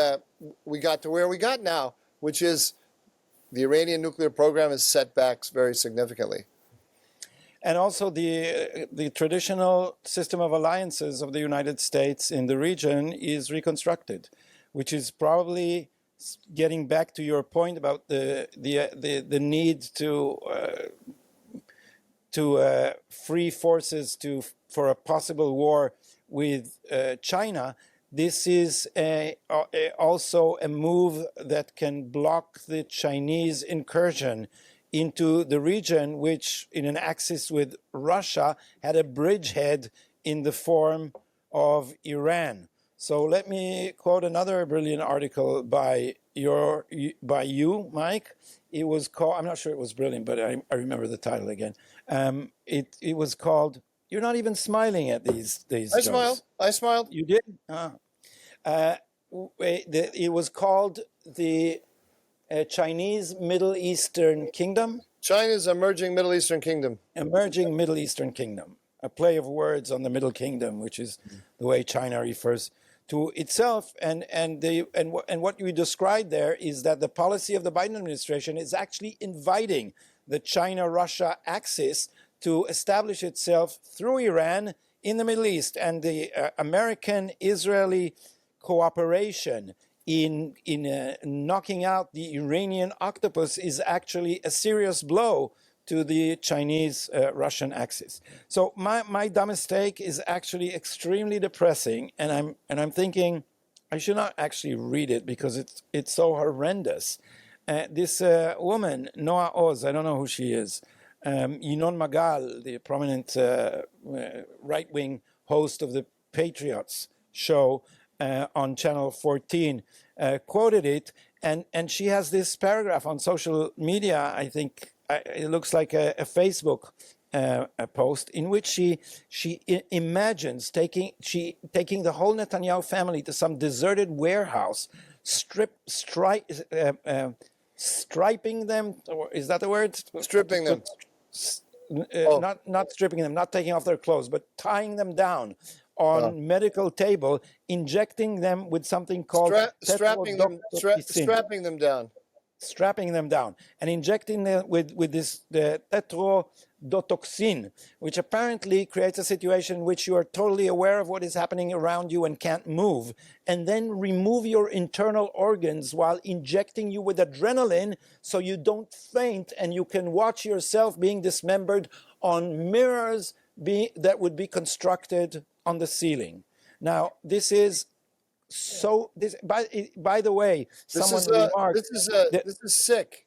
we got to where we got now, which is the Iranian nuclear program is set back very significantly. and also the traditional system of alliances of the United States in the region is reconstructed, which is probably getting back to your point about the need to free forces for a possible war with China. This is also a move that can block the Chinese incursion into the region, which in an axis with Russia had a bridgehead in the form of Iran. So let me quote another brilliant article by you, Mike. It was called, I'm not sure it was brilliant, but I remember the title again. It was called, you're not even smiling at these jokes. I smiled. You did? It was called the Chinese Middle Eastern Kingdom. China's emerging Middle Eastern kingdom. Emerging Middle Eastern Kingdom. A play of words on the Middle Kingdom, which is the way China refers to itself. And what you described there is that the policy of the Biden administration is actually inviting the China-Russia axis to establish itself through Iran in the Middle East. And the American-Israeli cooperation in knocking out the Iranian octopus is actually a serious blow to the Chinese-Russian axis. So my dumb mistake is actually extremely depressing, and I'm thinking I should not actually read it because it's so horrendous. This woman, Noah Oz, I don't know who she is. Yinon Magal, the prominent right-wing host of the Patriots show on Channel 14, quoted it, and she has this paragraph on social media. I think it looks like a Facebook a post in which she imagines taking the whole Netanyahu family to some deserted warehouse, striping them, or is that the word? Stripping them. Not stripping them, not taking off their clothes, but tying them down on medical table, injecting them with something called strapping them down, and injecting them with this tetrodotoxin, which apparently creates a situation in which you are totally aware of what is happening around you and can't move, and then remove your internal organs while injecting you with adrenaline so you don't faint and you can watch yourself being dismembered on mirrors that would be constructed on the ceiling. Now, this is so. By the way, someone remarked this is sick.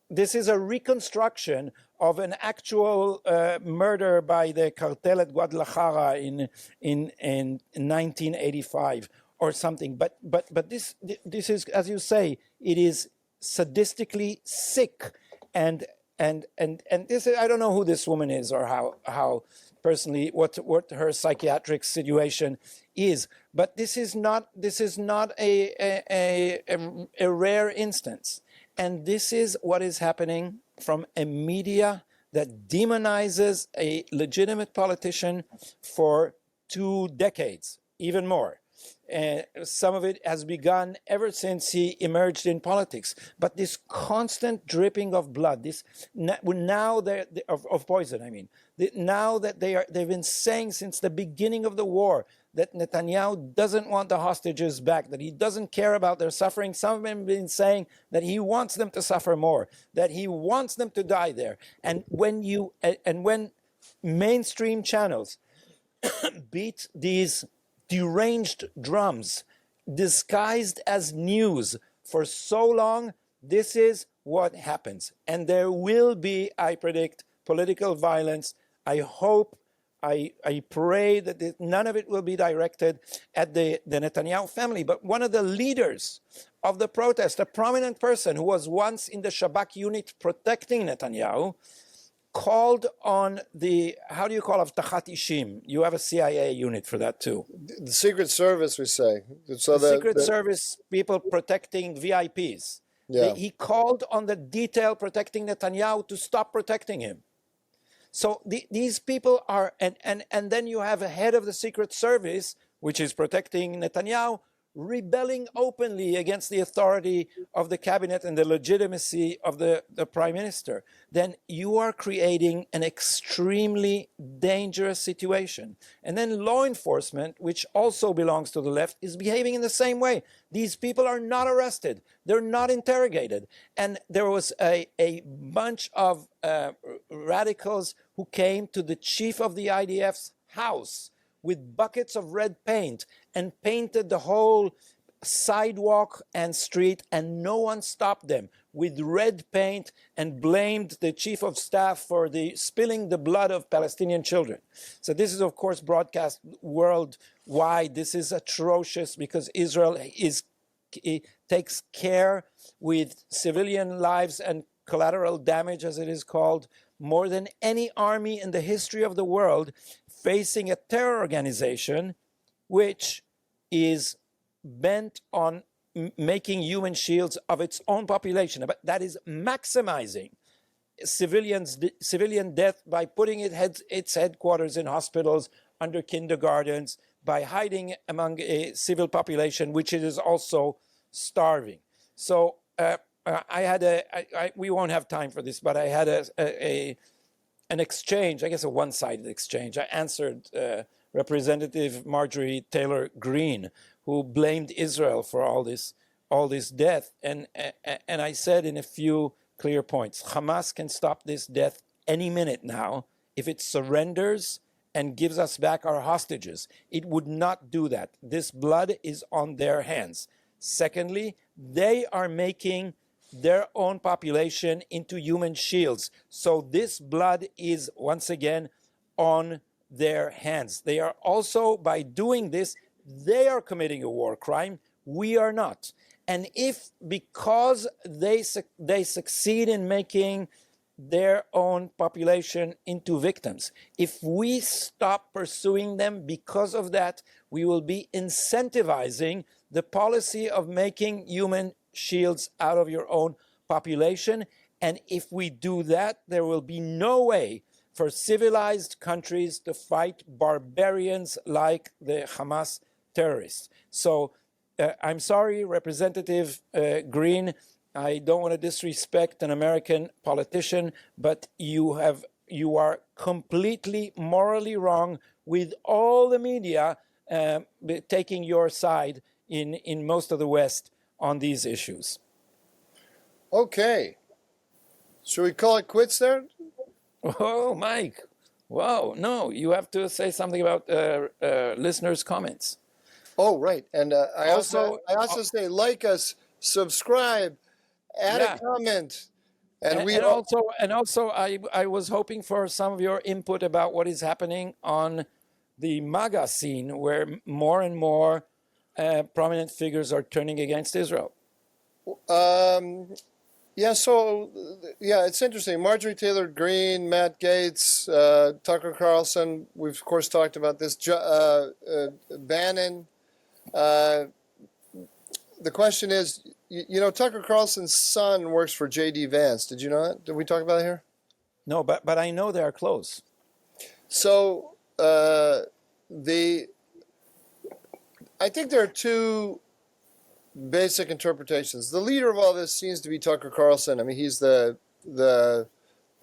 This is a reconstruction of an actual murder by the cartel at Guadalajara in 1985 or something. But this is, as you say, it is sadistically sick, and this is, I don't know who this woman is or how personally what her psychiatric situation is, but this is not a rare instance, and this is what is happening from a media that demonizes a legitimate politician for 2 decades, even more. Some of it has begun ever since he emerged in politics. But this constant dripping of blood, of poison, I mean, now that they've been saying since the beginning of the war that Netanyahu doesn't want the hostages back, that he doesn't care about their suffering. Some of them have been saying that he wants them to suffer more, that he wants them to die there. And when mainstream channels beat these deranged drums disguised as news for so long. This is what happens. And there will be, I predict, political violence. I hope, I pray that none of it will be directed at the Netanyahu family. But one of the leaders of the protest, a prominent person who was once in the Shabak unit protecting Netanyahu, called on the, how do you call Avtachat Ishim? You have a CIA unit for that too. The Secret Service, we say. So the Secret Service people protecting VIPs. Yeah. He called on the detail protecting Netanyahu to stop protecting him. So these people are, and then you have a head of the Secret Service, which is protecting Netanyahu, rebelling openly against the authority of the cabinet and the legitimacy of the prime minister. Then you are creating an extremely dangerous situation. And then law enforcement, which also belongs to the left, is behaving in the same way. These people are not arrested. They're not interrogated. And there was a bunch of radicals who came to the chief of the IDF's house with buckets of red paint and painted the whole sidewalk and street, and no one stopped them with red paint and blamed the chief of staff for the spilling the blood of Palestinian children. So this is, of course, broadcast worldwide. This is atrocious because Israel takes care with civilian lives and collateral damage, as it is called, more than any army in the history of the world, facing a terror organization which is bent on making human shields of its own population, but that is maximizing civilian death by putting its headquarters in hospitals, under kindergartens, by hiding among a civil population, which it is also starving. So we won't have time for this, but I had an exchange, I guess a one-sided exchange. I answered Representative Marjorie Taylor Greene, who blamed Israel for all this death, and I said in a few clear points, Hamas can stop this death any minute now if it surrenders and gives us back our hostages. It would not do that. This blood is on their hands. Secondly, they are making their own population into human shields. So this blood is, once again, on their hands. They are also, by doing this, they are committing a war crime. We are not. And if, because they succeed in making their own population into victims, if we stop pursuing them because of that, we will be incentivizing the policy of making human shields out of your own population. And if we do that, there will be no way for civilized countries to fight barbarians like the Hamas terrorists. So I'm sorry, Representative Greene, I don't want to disrespect an American politician, but you are completely morally wrong with all the media taking your side in most of the West on these issues. Okay. Should we call it quits there? Oh, Mike. Wow. No, you have to say something about listeners' comments. Oh, right. And I also say like us, subscribe, add a comment. And also I was hoping for some of your input about what is happening on the MAGA scene, where more and more prominent figures are turning against Israel. It's interesting. Marjorie Taylor Greene, Matt Gaetz, Tucker Carlson. We've of course talked about this. Bannon. The question is, Tucker Carlson's son works for J.D. Vance. Did you know that? Did we talk about it here? No, but I know they are close. So I think there are two basic interpretations. The leader of all this seems to be Tucker Carlson. I mean, he's when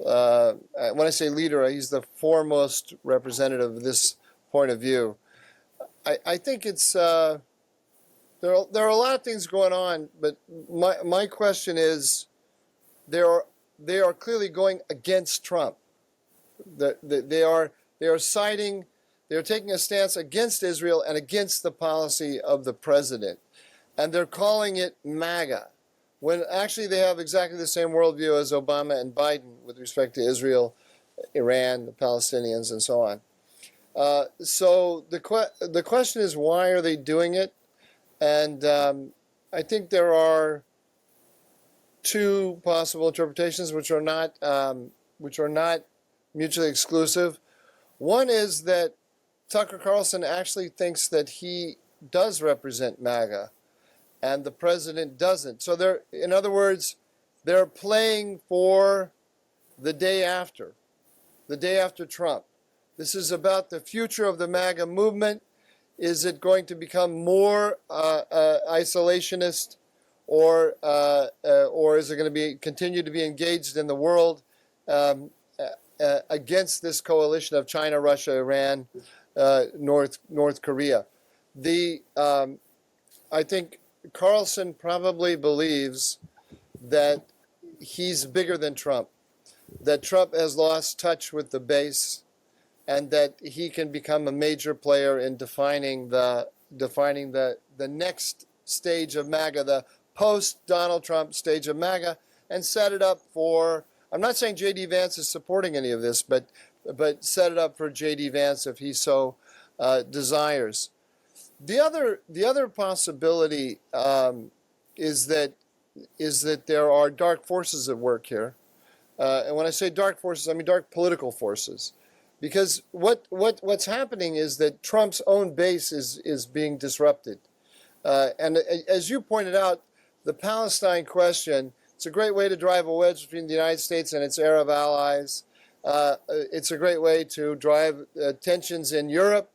I say leader, he's the foremost representative of this point of view. I think it's there are a lot of things going on, but my question is, they are clearly going against Trump. They are citing They're taking a stance against Israel and against the policy of the president. And they're calling it MAGA, when actually they have exactly the same worldview as Obama and Biden with respect to Israel, Iran, the Palestinians, and so on. So the question is, why are they doing it? And I think there are two possible interpretations, which are not mutually exclusive. One is that Tucker Carlson actually thinks that he does represent MAGA, and the president doesn't. So they're, in other words, they're playing for the day after Trump. This is about the future of the MAGA movement. Is it going to become more isolationist, or is it going to continue to be engaged in the world against this coalition of China, Russia, Iran, North Korea? I think Carlson probably believes that he's bigger than Trump, that Trump has lost touch with the base, and that he can become a major player in defining the next stage of MAGA, the post-Donald Trump stage of MAGA, and set it up for, I'm not saying J.D. Vance is supporting any of this, but set it up for J.D. Vance if he so desires. The other possibility is that there are dark forces at work here. And when I say dark forces, I mean dark political forces. Because what's happening is that Trump's own base is being disrupted. And as you pointed out, the Palestine question, it's a great way to drive a wedge between the United States and its Arab allies. It's a great way to drive tensions in Europe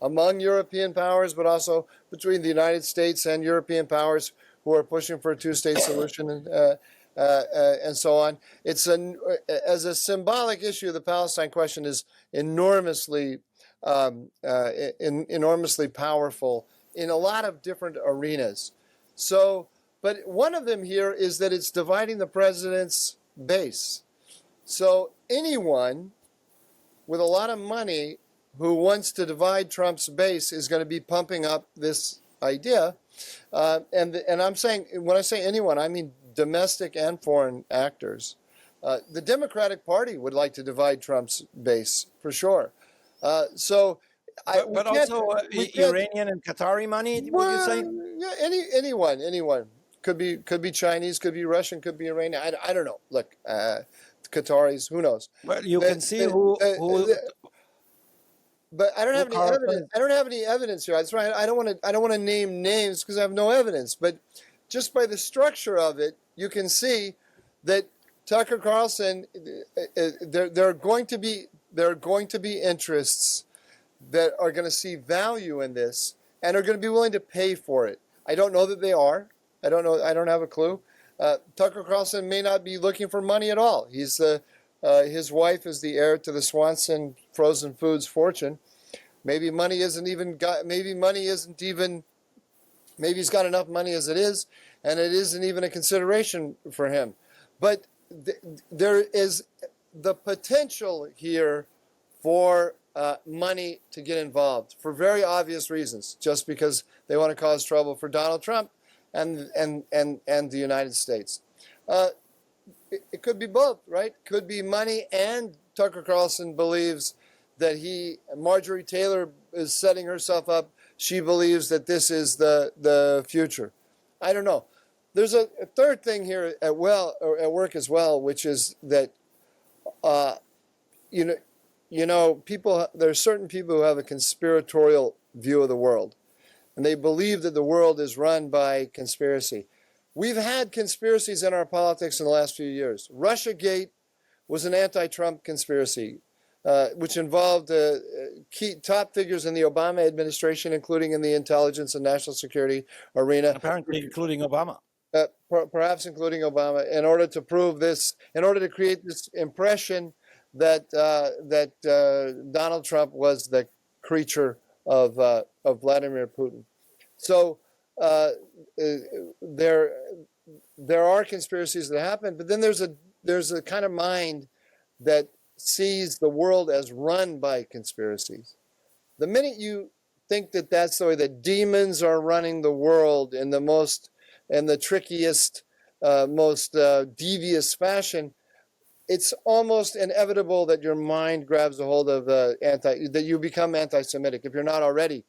among European powers, but also between the United States and European powers who are pushing for a two-state solution and so on. As a symbolic issue, the Palestine question is enormously powerful in a lot of different arenas. So, but one of them here is that it's dividing the president's base. So anyone with a lot of money who wants to divide Trump's base is going to be pumping up this idea. And I'm saying, when I say anyone, I mean domestic and foreign actors. The Democratic Party would like to divide Trump's base, for sure. But also Iranian and Qatari money, would you say? Yeah, anyone. Could be Chinese, could be Russian, could be Iranian. I don't know. Look, Qataris, who knows? Well, you can see who but I don't have any evidence. I don't have any evidence here. That's right. I don't want to name names because I have no evidence. But just by the structure of it, you can see that Tucker Carlson, there are going to be interests that are going to see value in this and are going to be willing to pay for it. I don't know that they are. I don't know. I don't have a clue. Tucker Carlson may not be looking for money at all. His wife is the heir to the Swanson frozen foods fortune. Maybe money isn't even got. Maybe he's got enough money as it is, and it isn't even a consideration for him. But there is the potential here for money to get involved for very obvious reasons, just because they want to cause trouble for Donald Trump and the United States. It could be both, right? Could be money, and Tucker Carlson believes that Marjorie Taylor is setting herself up. She believes that this is the future. I don't know. There's a third thing here at work as well, which is that people. There are certain people who have a conspiratorial view of the world, and they believe that the world is run by conspiracy. We've had conspiracies in our politics in the last few years. Russiagate was an anti-Trump conspiracy, which involved key top figures in the Obama administration, including in the intelligence and national security arena. Apparently including Obama. Perhaps including Obama, in order to prove this, in order to create this impression that Donald Trump was the creature of Vladimir Putin. So there are conspiracies that happen, but then there's a kind of mind that sees the world as run by conspiracies, The minute you think that that's the way that demons are running the world in the most and the trickiest, most devious fashion, it's almost inevitable that your mind grabs a hold of that you become anti-Semitic if you're not already.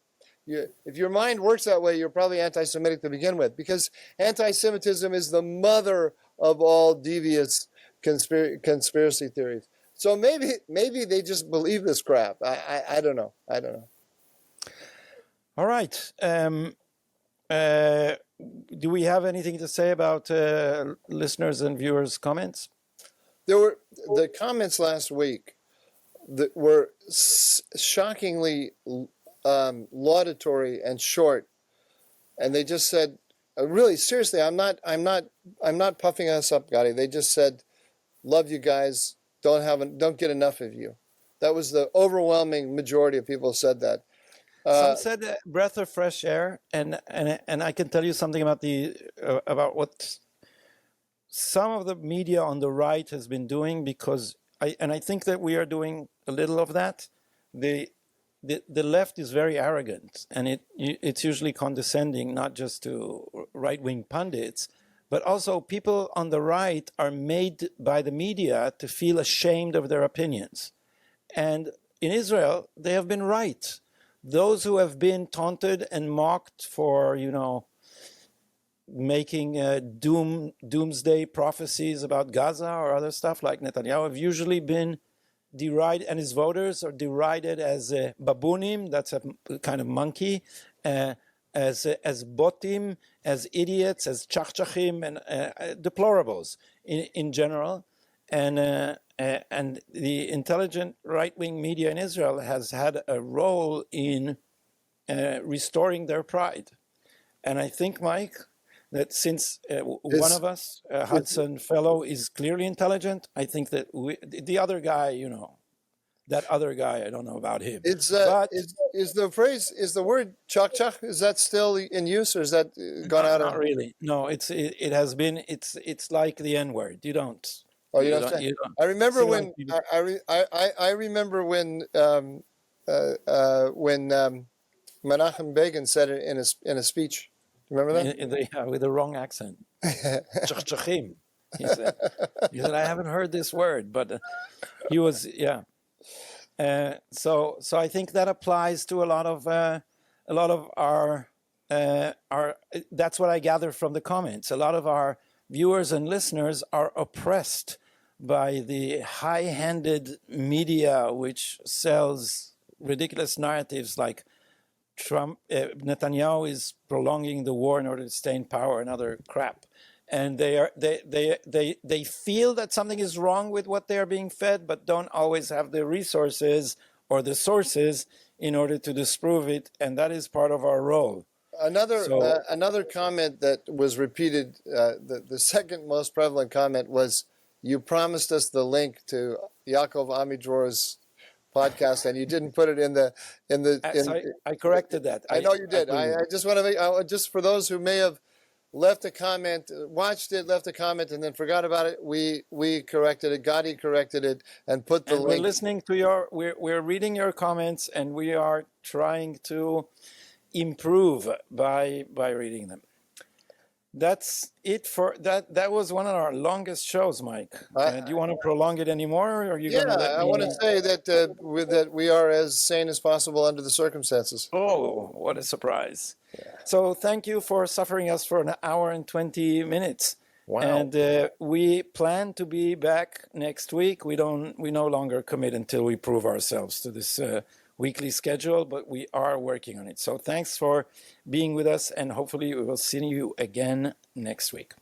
If your mind works that way, you're probably anti-Semitic to begin with, because anti-Semitism is the mother of all devious conspiracy theories. So maybe they just believe this crap. I don't know. I don't know. All right. Do we have anything to say about listeners and viewers' comments? There were the comments last week that were shockingly laudatory and short, and they just said, really seriously, I'm not puffing us up, Gadi. They just said, love you guys, don't get enough of you. That was the overwhelming majority of people said that. Some said breath of fresh air, and I can tell you something about what some of the media on the right has been doing, because I think that we are doing a little of that. The left is very arrogant, and it's usually condescending, not just to right-wing pundits, but also people on the right are made by the media to feel ashamed of their opinions. And in Israel, they have been right. Those who have been taunted and mocked for, making doomsday prophecies about Gaza or other stuff like Netanyahu have usually been derided, and his voters are derided as baboonim, that's a kind of monkey, as botim, as idiots, as chachchachim, and deplorables in general. And the intelligent right-wing media in Israel has had a role in restoring their pride. And I think, Mike, that since one of us, Hudson Fellow, is clearly intelligent, I think that the other guy, that other guy, I don't know about him. Is the word chach, is that still in use, or is that gone out of? Not really. No, it has been. It's like the N-word. You don't. Oh, you don't. I remember when I remember when Menachem Begin said it in a speech. Remember that? With the wrong accent. Chachchachim. He said, I haven't heard this word, but he was, yeah. So I think that applies to a lot of our. That's what I gather from the comments. A lot of our viewers and listeners are oppressed by the high-handed media, which sells ridiculous narratives like Netanyahu is prolonging the war in order to stay in power and other crap. And they feel that something is wrong with what they are being fed, but don't always have the resources or the sources in order to disprove it. And that is part of our role. Another comment that was repeated, the second most prevalent comment was, you promised us the link to Yaakov Amidror's podcast, and you didn't put it in the. I corrected that. I know you did. I just want to make, just for those who may have left a comment, watched it, left a comment, and then forgot about it, we corrected it. Gadi corrected it and put the link. We're listening to we're reading your comments, and we are trying to improve by reading them. That's it for that. That was one of our longest shows, Mike. Do you want to prolong it anymore, or are you going to let me? I want to say that we are as sane as possible under the circumstances. Oh, what a surprise! Yeah. So thank you for suffering us for an hour and 20 minutes. Wow! And we plan to be back next week. We no longer commit until we prove ourselves to this weekly schedule, but we are working on it. So thanks for being with us, and hopefully we will see you again next week.